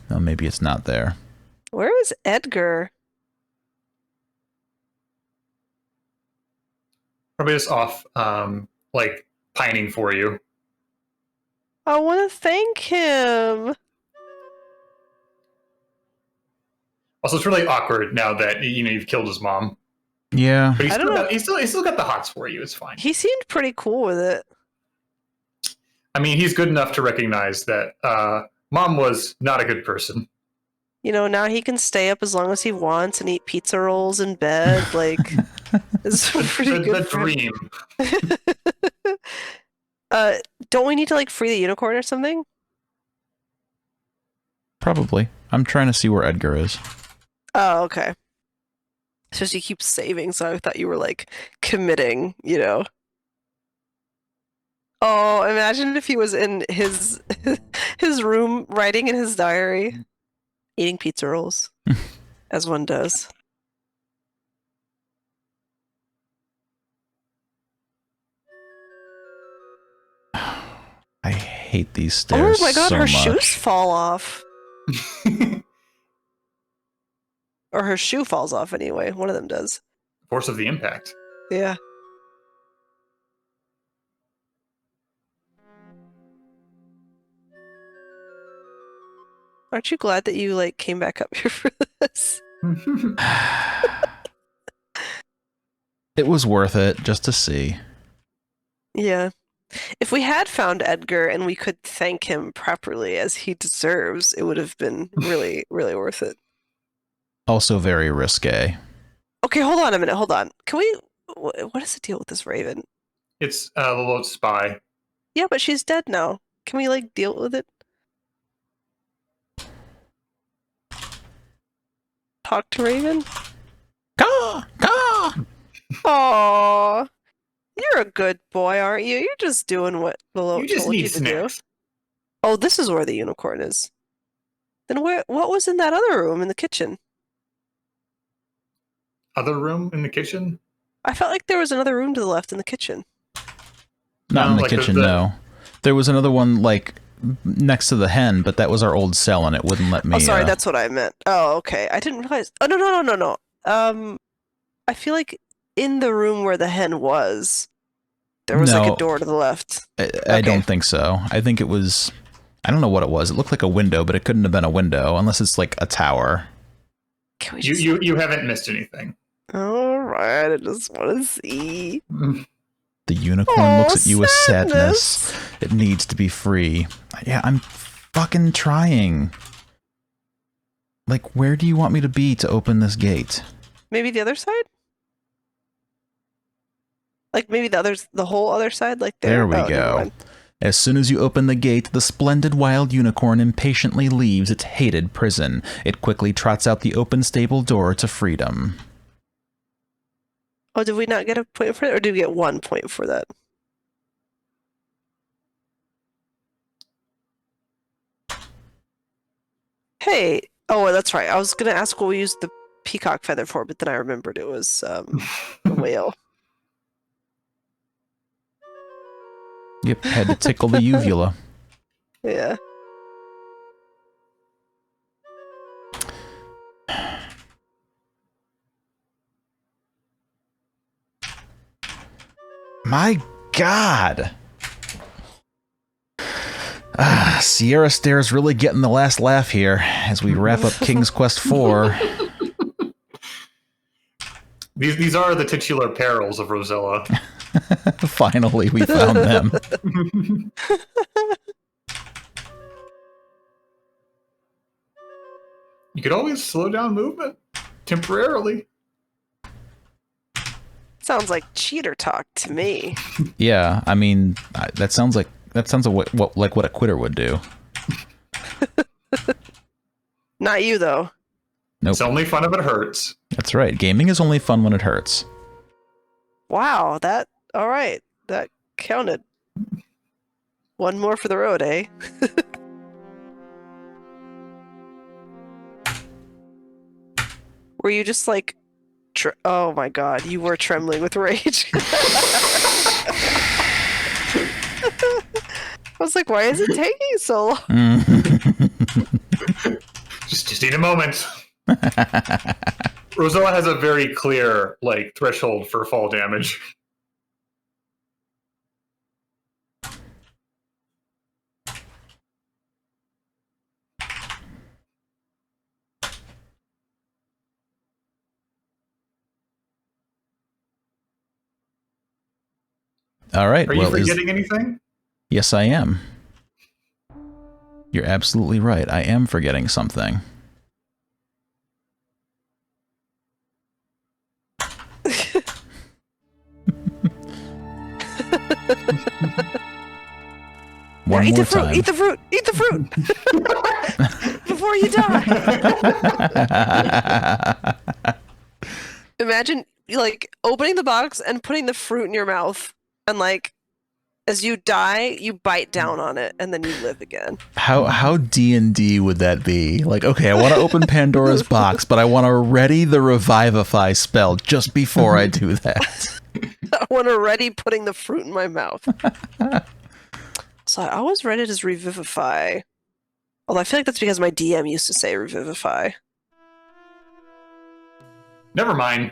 Well, maybe it's not there. Where is Edgar? probably just off like pining for you. I want to thank him. Also, it's really awkward now that you've killed his mom. Yeah, But I don't know. he's still got the hots for you. It's fine. He seemed pretty cool with it. I mean, he's good enough to recognize that mom was not a good person. You know, now he can stay up as long as he wants and eat pizza rolls in bed. Like, it's pretty good. The for him. dream. Don't we need to like free the unicorn or something? probably. I'm trying to see where Edgar is. Oh, okay. It's just you keep saving, so I thought you were like committing, you know. Oh, imagine if he was in his his room writing in his diary, eating pizza rolls, as one does. I hate these stairs. Oh my god, so her much. shoes fall off. Or her shoe falls off anyway. One of them does. Force of the impact. Yeah. Aren't you glad that you like came back up here for this? It was worth it just to see. Yeah. If we had found Edgar and we could thank him properly as he deserves, it would have been really, really worth it. Also very risque. Okay, hold on a minute. Hold on. Can we... What is the deal with this raven? It's Lolotte spy. Yeah, but she's dead now. Can we, like, deal with it? Talk to Raven? Caw! Caw! Aww. You're a good boy, aren't you? You're just doing what Lolotte You just told you need to do. snacks. Oh, this is where the unicorn is. Then what was in that other room in the kitchen? Other room in the kitchen? I felt like there was another room to the left in the kitchen. Not No, in the like kitchen, no. There was another one, like, next to the hen, but that was our old cell, and it wouldn't let me... Oh, sorry, that's what I meant. Oh, okay. I didn't realize... Oh, no. I feel like in the room where the hen was, there was like No. a door to the left. I don't think so. I think it was... I don't know what it was. It looked like a window, but it couldn't have been a window, unless it's like a tower. Can we just... You haven't missed anything. Alright, I just want to see. The unicorn Aw, looks at you with sadness. It needs to be free. Yeah, I'm fucking trying. Like, where do you want me to be to open this gate? Maybe the other side? Like maybe the whole other side, like there? There we Oh, never go. mind. As soon as you open the gate, the splendid wild unicorn impatiently leaves its hated prison. It quickly trots out the open stable door to freedom. Oh, did we not get a point for that? Or did we get 1 point for that? Hey, oh, that's right. I was going to ask what we used the peacock feather for, but then I remembered it was the whale. Yep, had to tickle the uvula. Yeah. My God! Sierra Stair's really getting the last laugh here as we wrap up King's Quest 4. These are the titular perils of Rosella. Finally, we found them. You could always slow down movement temporarily. Sounds like cheater talk to me. Yeah, I mean, that sounds like what a quitter would do. Not you, though. Nope. It's only fun if it hurts. That's right. Gaming is only fun when it hurts. Wow, all right. That counted. One more for the road, eh? Were you just like, oh my God, you were trembling with rage. I was like, why is it taking so long? Just need a moment. Rosella has a very clear threshold for fall damage. All right. Are you forgetting anything? Yes, I am. You're absolutely right. I am forgetting something. One eat more the fruit, time. eat the fruit, eat the fruit before you die. Imagine opening the box and putting the fruit in your mouth, and as you die, you bite down on it, and then you live again. How D&D would that be? Like, okay, I want to open Pandora's box, but I want to ready the Revivify spell just before I do that. I want to ready putting the fruit in my mouth. So I always read it as Revivify. Although I feel like that's because my DM used to say Revivify. Never mind.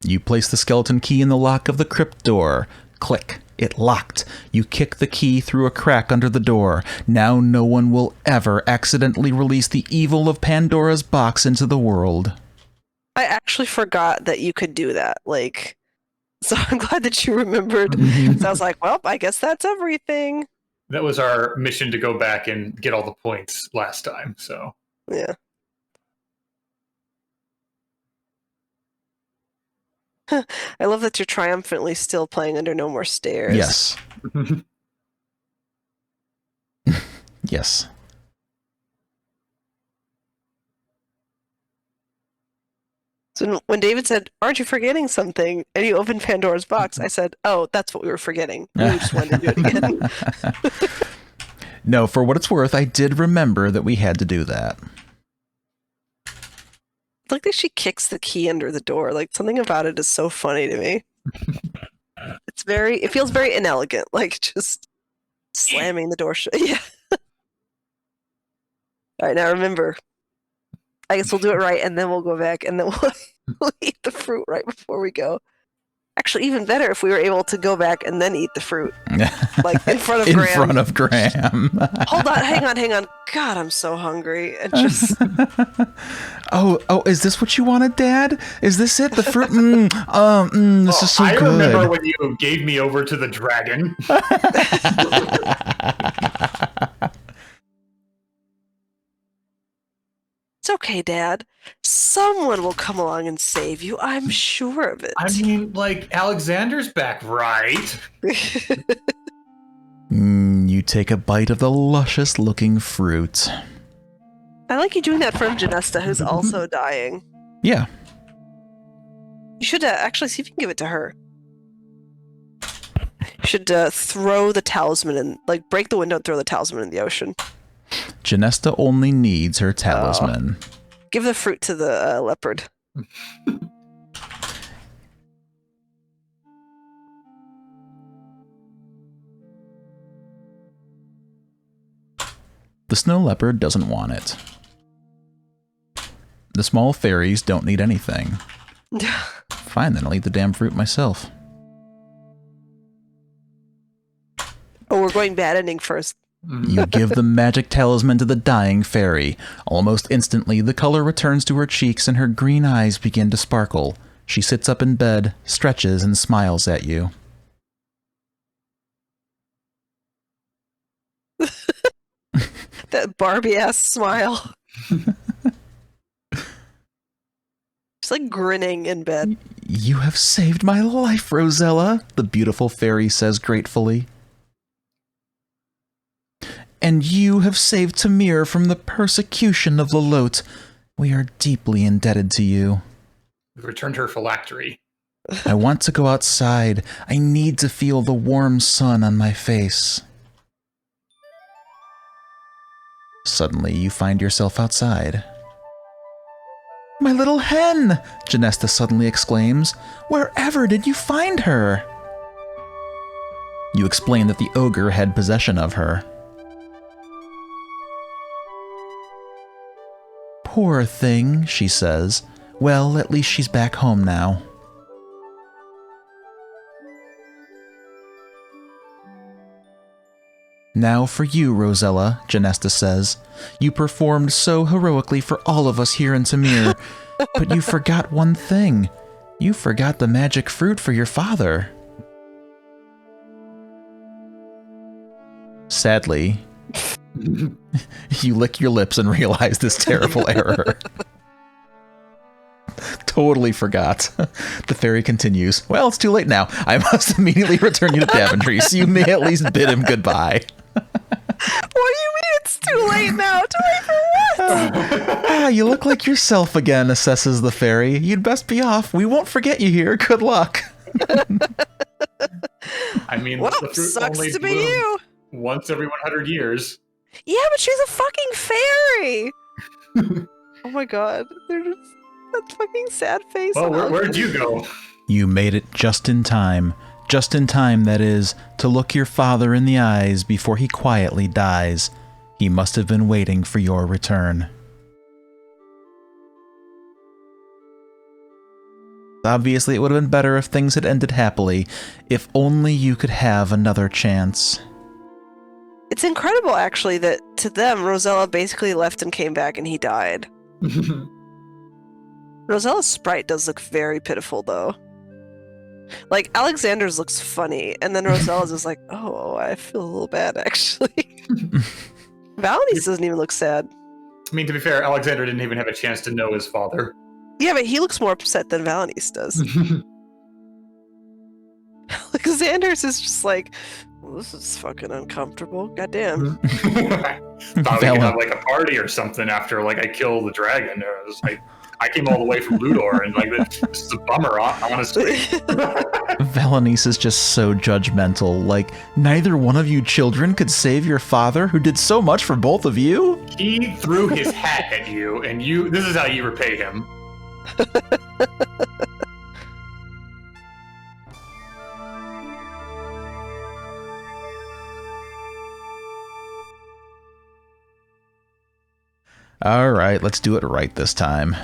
You place the skeleton key in the lock of the crypt door. Click. It locked. You kick the key through a crack under the door. Now no one will ever accidentally release the evil of Pandora's box into the world. I actually forgot that you could do that. So I'm glad that you remembered. So I was like, well, I guess that's everything. That was our mission to go back and get all the points last time, so. Yeah. I love that you're triumphantly still playing under No More Stairs. Yes. Yes. So when David said, aren't you forgetting something? And you opened Pandora's box, I said, oh, that's what we were forgetting. We just wanted to do it again. No, for what it's worth, I did remember that we had to do that. Look that she kicks the key under the door. Something about it is so funny to me. It feels very inelegant, just slamming the door shut. Yeah. All right, now remember, I guess we'll do it right, and then we'll go back, and then we'll eat the fruit right before we go. Actually, even better if we were able to go back and then eat the fruit. Like, in front of In Graham. front of Graham. Hold on, hang on. God, I'm so hungry. And just... Oh, is this what you wanted, Dad? Is this it? The fruit? This is so I good. remember when you gave me over to the dragon. It's okay, Dad. Someone will come along and save you. I'm sure of it. I mean, like, Alexander's back, right? You take a bite of the luscious-looking fruit. I like you doing that for Genesta, who's also dying. Yeah. You should actually see if you can give it to her. You should throw the talisman in, like, break the window and throw the talisman in the ocean. Genesta only needs her talisman. Give the fruit to the leopard. The snow leopard doesn't want it. The small fairies don't need anything. Fine, then I'll eat the damn fruit myself. Oh, we're going bad ending first. You give the magic talisman to the dying fairy. Almost instantly, the color returns to her cheeks and her green eyes begin to sparkle. She sits up in bed, stretches, and smiles at you. That Barbie-ass smile. She's like grinning in bed. You have saved my life, Rosella, the beautiful fairy says gratefully. And you have saved Tamir from the persecution of Lolotte. We are deeply indebted to you. We returned her phylactery. I want to go outside. I need to feel the warm sun on my face. Suddenly, you find yourself outside. My little hen! Genesta suddenly exclaims. Wherever did you find her? You explain that the ogre had possession of her. Poor thing, she says. Well, at least she's back home now. Now for you, Rosella, Genesta says. You performed so heroically for all of us here in Tamir, but you forgot one thing. You forgot the magic fruit for your father. Sadly, you lick your lips and realize this terrible error. Totally forgot. The fairy continues. Well, it's too late now. I must immediately return you to Daventry, so you may at least bid him goodbye. What do you mean it's too late now? Too late for what? You look like yourself again, assesses the fairy. You'd best be off. We won't forget you here. Good luck. I mean, Well, the fruit sucks only to be blooms you. once every 100 years. Yeah, but she's a fucking fairy. Oh my god. They're just that fucking sad face. Well, where'd you go? You made it just in time. Just in time, that is, to look your father in the eyes before he quietly dies. He must have been waiting for your return. Obviously, it would have been better if things had ended happily. If only you could have another chance. It's incredible, actually, that to them, Rosella basically left and came back and he died. Rosella's sprite does look very pitiful, though. Like, Alexander's looks funny, and then Rosella's is like, oh, I feel a little bad, actually. Valany's doesn't even look sad. I mean, to be fair, Alexander didn't even have a chance to know his father. Yeah, but he looks more upset than Valany's does. Alexander's is just like, well, this is fucking uncomfortable. Goddamn. Thought we could have like a party or something after like I kill the dragon. It was like I came all the way from Ludor, and like this is a bummer, honestly. Valanice is just so judgmental. Like, neither one of you children could save your father, who did so much for both of you. He threw his hat at you, and this is how you repay him. All right, let's do it right this time.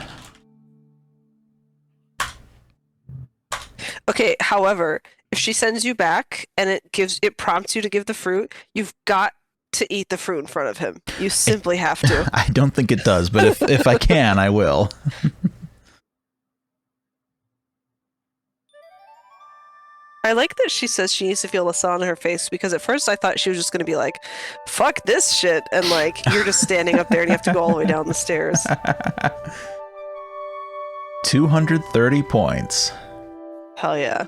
Okay, however, if she sends you back and it prompts you to give the fruit, you've got to eat the fruit in front of him. You simply have to. I don't think it does, but if I can, I will. I like that she says she needs to feel the sun on her face because at first I thought she was just going to be like, fuck this shit. And like, you're just standing up there and you have to go all the way down the stairs. 230 points. Hell yeah.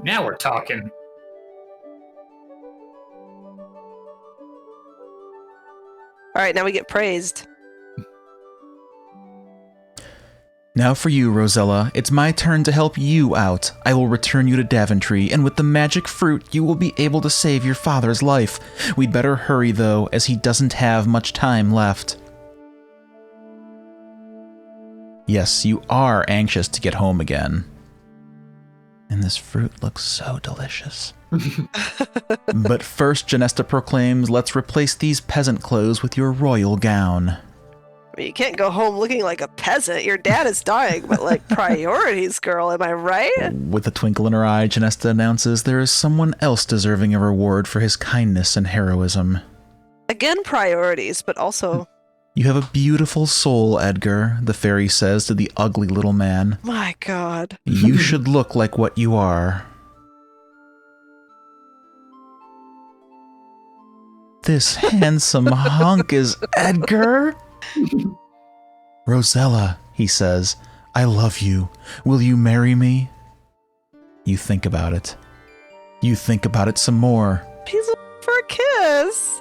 Now we're talking. All right, now we get praised. Now for you, Rosella. It's my turn to help you out. I will return you to Daventry, and with the magic fruit, you will be able to save your father's life. We'd better hurry, though, as he doesn't have much time left. Yes, you are anxious to get home again. And this fruit looks so delicious. But first, Genesta proclaims, let's replace these peasant clothes with your royal gown. I mean, you can't go home looking like a peasant. Your dad is dying, but like priorities, girl, am I right? With a twinkle in her eye, Genesta announces there is someone else deserving a reward for his kindness and heroism. Again, priorities, but also... You have a beautiful soul, Edgar, the fairy says to the ugly little man. My God. You should look like what you are. This handsome hunk is Edgar? Rosella, he says, I love you. Will you marry me? You think about it. You think about it some more. He's looking for a kiss.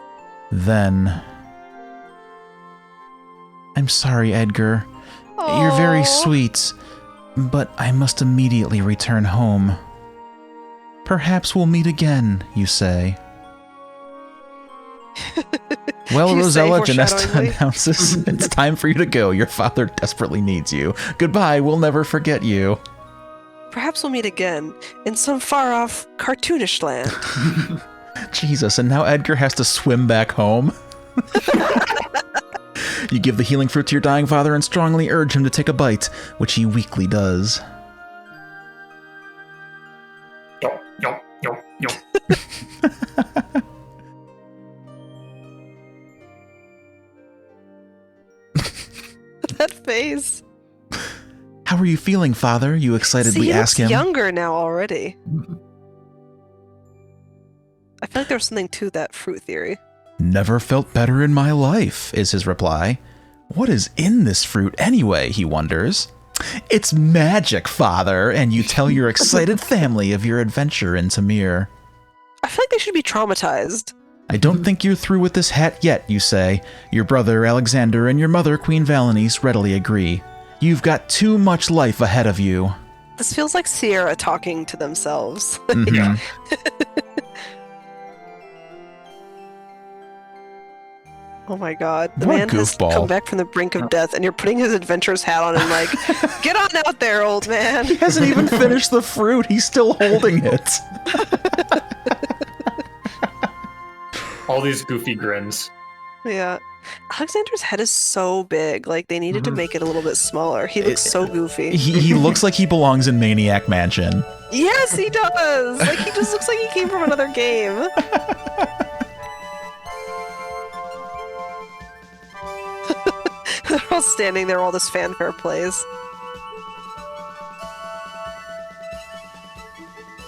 Then... I'm sorry, Edgar. You're very sweet, but I must immediately return home. Perhaps we'll meet again, you say. Well, Rosella, Genesta announces, it's time for you to go. Your father desperately needs you. Goodbye, we'll never forget you. Perhaps we'll meet again in some far-off cartoonish land. Jesus, and now Edgar has to swim back home? You give the healing fruit to your dying father and strongly urge him to take a bite, which he weakly does. Yo, yo, yo, yo. That face. How are you feeling, father? You excitedly ask him. He's younger now already. I feel like there's something to that fruit theory. Never felt better in my life, is his reply. What is in this fruit anyway, he wonders. It's magic, father, and you tell your excited family of your adventure in Tamir. I feel like they should be traumatized. I don't think you're through with this hat yet, you say. Your brother, Alexander, and your mother, Queen Valenice, readily agree. You've got too much life ahead of you. This feels like Sierra talking to themselves. Mm-hmm. Oh my God. The What a man has goofball. come back from the brink of death, and you're putting his adventurer's hat on and like, get on out there, old man. He hasn't even finished the fruit. He's still holding it. All these goofy grins. Yeah. Alexander's head is so big. Like, they needed to make it a little bit smaller. He looks so goofy. He looks like he belongs in Maniac Mansion. Yes, he does. Like, he just looks like he came from another game. They're all standing there while this fanfare plays.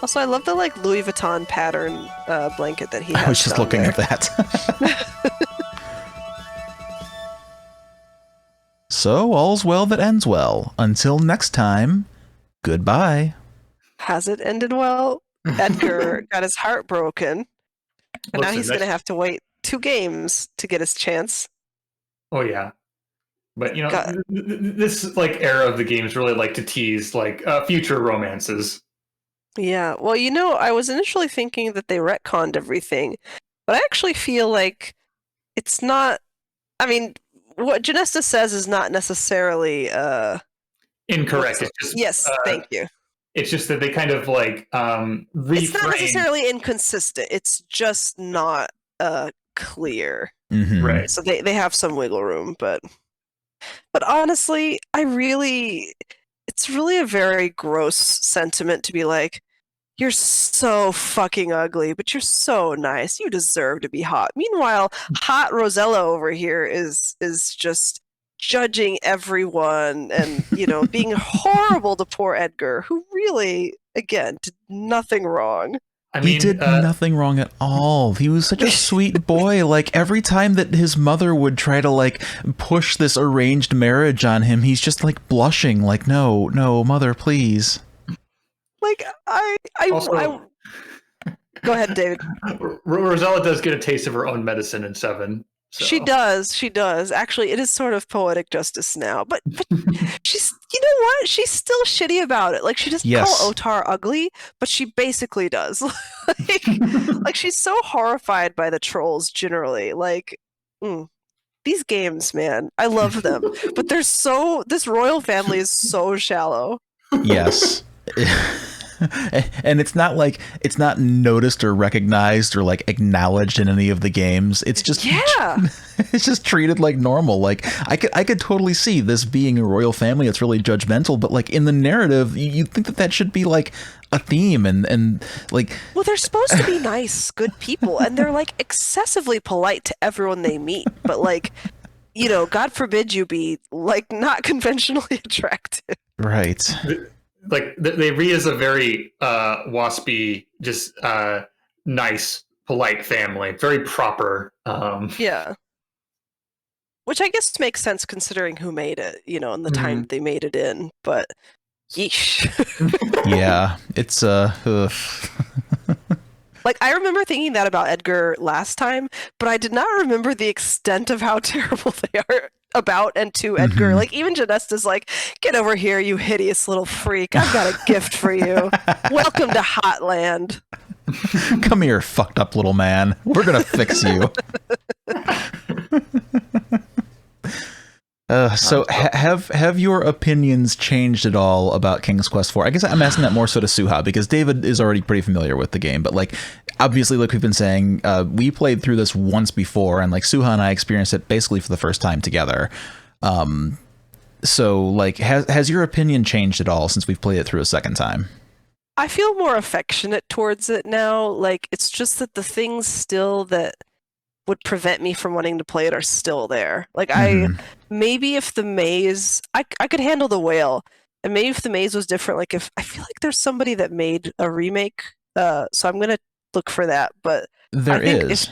Also, I love the like Louis Vuitton pattern blanket that he has. I was just looking at that. So, all's well that ends well. Until next time, goodbye. Has it ended well? Edgar got his heart broken. And now he's going to have to wait 2 games to get his chance. Oh, yeah. But, you know, this like era of the games really like to tease like future romances. Yeah. Well, you know, I was initially thinking that they retconned everything, but I actually feel like it's not... I mean, what Genesta says is not necessarily... Incorrect. It's just, yes, thank you. It's just that they kind of like reframe... It's not necessarily inconsistent. It's just not clear. Mm-hmm. Right. So they have some wiggle room, but honestly, it's it's really a very gross sentiment to be like, you're so fucking ugly, but you're so nice. You deserve to be hot. Meanwhile, hot Rosella over here is just judging everyone and, being horrible to poor Edgar, who really, again, did nothing wrong. I He mean, did nothing wrong at all. He was such a sweet boy. Like, every time that his mother would try to, like, push this arranged marriage on him, he's just, like, blushing. Like, no, mother, please. Like, also, Go ahead, David. Rosella does get a taste of her own medicine in 7. So. She does. Actually, it is sort of poetic justice now. But she's, you know what? She's still shitty about it. Like, she doesn't call Otar ugly, but she basically does. like she's so horrified by the trolls generally. Like, these games, man, I love them. But this royal family is so shallow. Yes. And it's not like it's not noticed or recognized or like acknowledged in any of the games. It's just it's just treated like normal. Like I could totally see this being a royal family. It's really judgmental, but like in the narrative, you'd think that should be like a theme and like. Well, they're supposed to be nice, good people, and they're like excessively polite to everyone they meet. But like, God forbid you be like not conventionally attractive. Right. Like they read as a very waspy, just nice, polite family, very proper. Yeah, which I guess makes sense considering who made it, and the time they made it in. But yeesh. Yeah, it's Like, I remember thinking that about Edgar last time, but I did not remember the extent of how terrible they are about and to Edgar. Like, even Genesta's like, get over here, you hideous little freak. I've got a gift for you. Welcome to Hotland. Come here, fucked up little man. We're going to fix you. So have your opinions changed at all about King's Quest IV? I guess I'm asking that more so to Suha, because David is already pretty familiar with the game, but like obviously, like we've been saying, we played through this once before, and like Suha and I experienced it basically for the first time together. So like has your opinion changed at all since we've played it through a second time? I feel more affectionate towards it now. Like, it's just that the things still that would prevent me from wanting to play it are still there. Like, maybe if the maze, I could handle the whale, and maybe if the maze was different, like if I feel like there's somebody that made a remake, so I'm gonna look for that. But there is.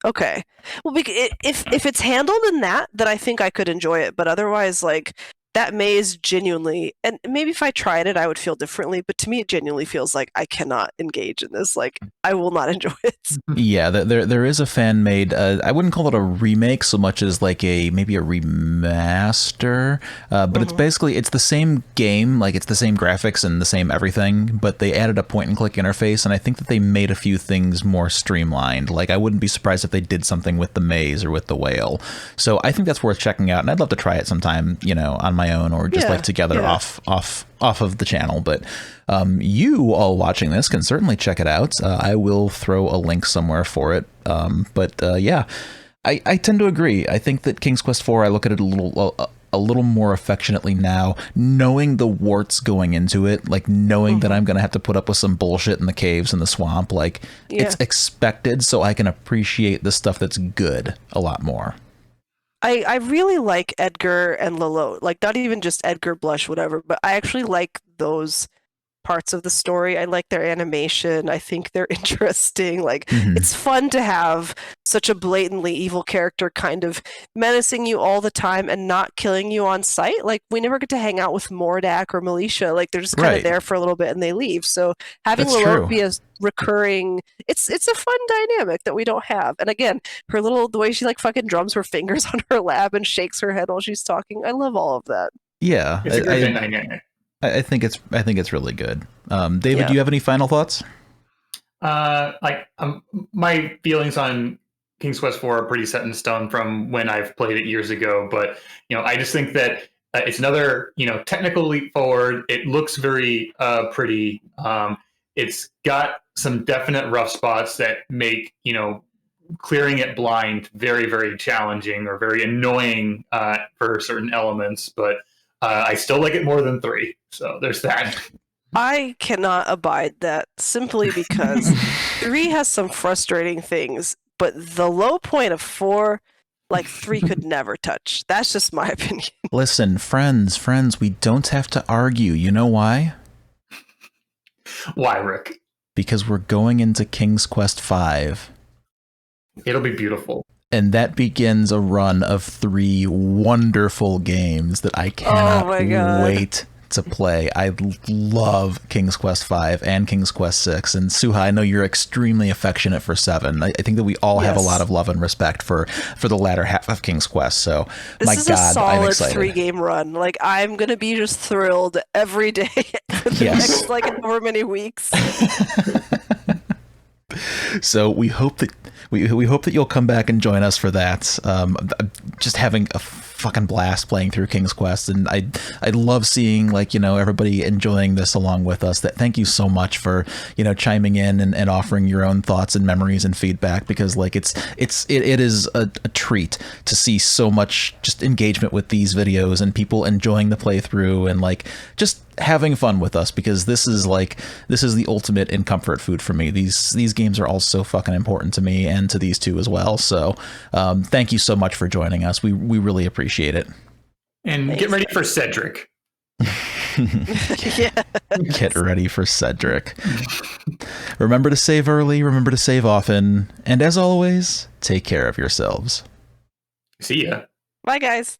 Okay, well, if it's handled in that, then I think I could enjoy it. But otherwise, like, that maze genuinely, and maybe if I tried it, I would feel differently. But to me, it genuinely feels like I cannot engage in this. Like, I will not enjoy it. Yeah, there is a fan made. I wouldn't call it a remake so much as like maybe a remaster. But it's basically the same game, like it's the same graphics and the same everything. But they added a point and click interface, and I think that they made a few things more streamlined. Like I wouldn't be surprised if they did something with the maze or with the whale. So I think that's worth checking out, and I'd love to try it sometime. On my own or just like together off of the channel. But you all watching this can certainly check it out. I will throw a link somewhere for it. But I tend to agree. I think that King's Quest IV, I look at it a little more affectionately now, knowing the warts going into it, like knowing that I'm going to have to put up with some bullshit in the caves and the swamp. Like it's expected, so I can appreciate the stuff that's good a lot more. I really like Edgar and Lolotte, like not even just Edgar blush, whatever, but I actually like those parts of the story. I like their animation. I think they're interesting. Like it's fun to have such a blatantly evil character kind of menacing you all the time and not killing you on sight. Like we never get to hang out with Mordak or Militia. Like they're just kind of there for a little bit and they leave. So having Lolotte be a recurring, it's a fun dynamic that we don't have. And again, the way she like fucking drums her fingers on her lap and shakes her head while she's talking. I love all of that. Yeah. It's a good dynamic. I think it's really good. David, do you have any final thoughts? My feelings on King's Quest IV are pretty set in stone from when I've played it years ago. But I just think that it's another technical leap forward. It looks very pretty. It's got some definite rough spots that make clearing it blind very, very challenging or very annoying for certain elements. But I still like it more than 3. So there's that. I cannot abide that simply because 3 has some frustrating things, but the low point of 4, like 3 could never touch. That's just my opinion. Listen, friends, we don't have to argue. You know why? Why, Rick? Because we're going into King's Quest V. It'll be beautiful. And that begins a run of 3 wonderful games that I cannot wait to play. I love King's Quest V and King's Quest 6. And Suha, I know you're extremely affectionate for 7. I think that we all have a lot of love and respect for the latter half of King's Quest. So, my God, I'm excited. This is a solid 3-game run. Like, I'm going to be just thrilled every day for the next, like, however many weeks. So we hope that we hope that you'll come back and join us for that. Just having a fucking blast playing through King's Quest, and I love seeing, like, you know, everybody enjoying this along with us. That thank you so much for, you know, chiming in and offering your own thoughts and memories and feedback, because like it is a treat to see so much just engagement with these videos and people enjoying the playthrough and like just having fun with us, because this is the ultimate in comfort food for me. These games are all so fucking important to me and to these two as well. So thank you so much for joining us. We really appreciate it. And get ready for Cedric. Get ready for Cedric. Remember to save early, remember to save often, and as always, take care of yourselves. See ya. Bye, guys.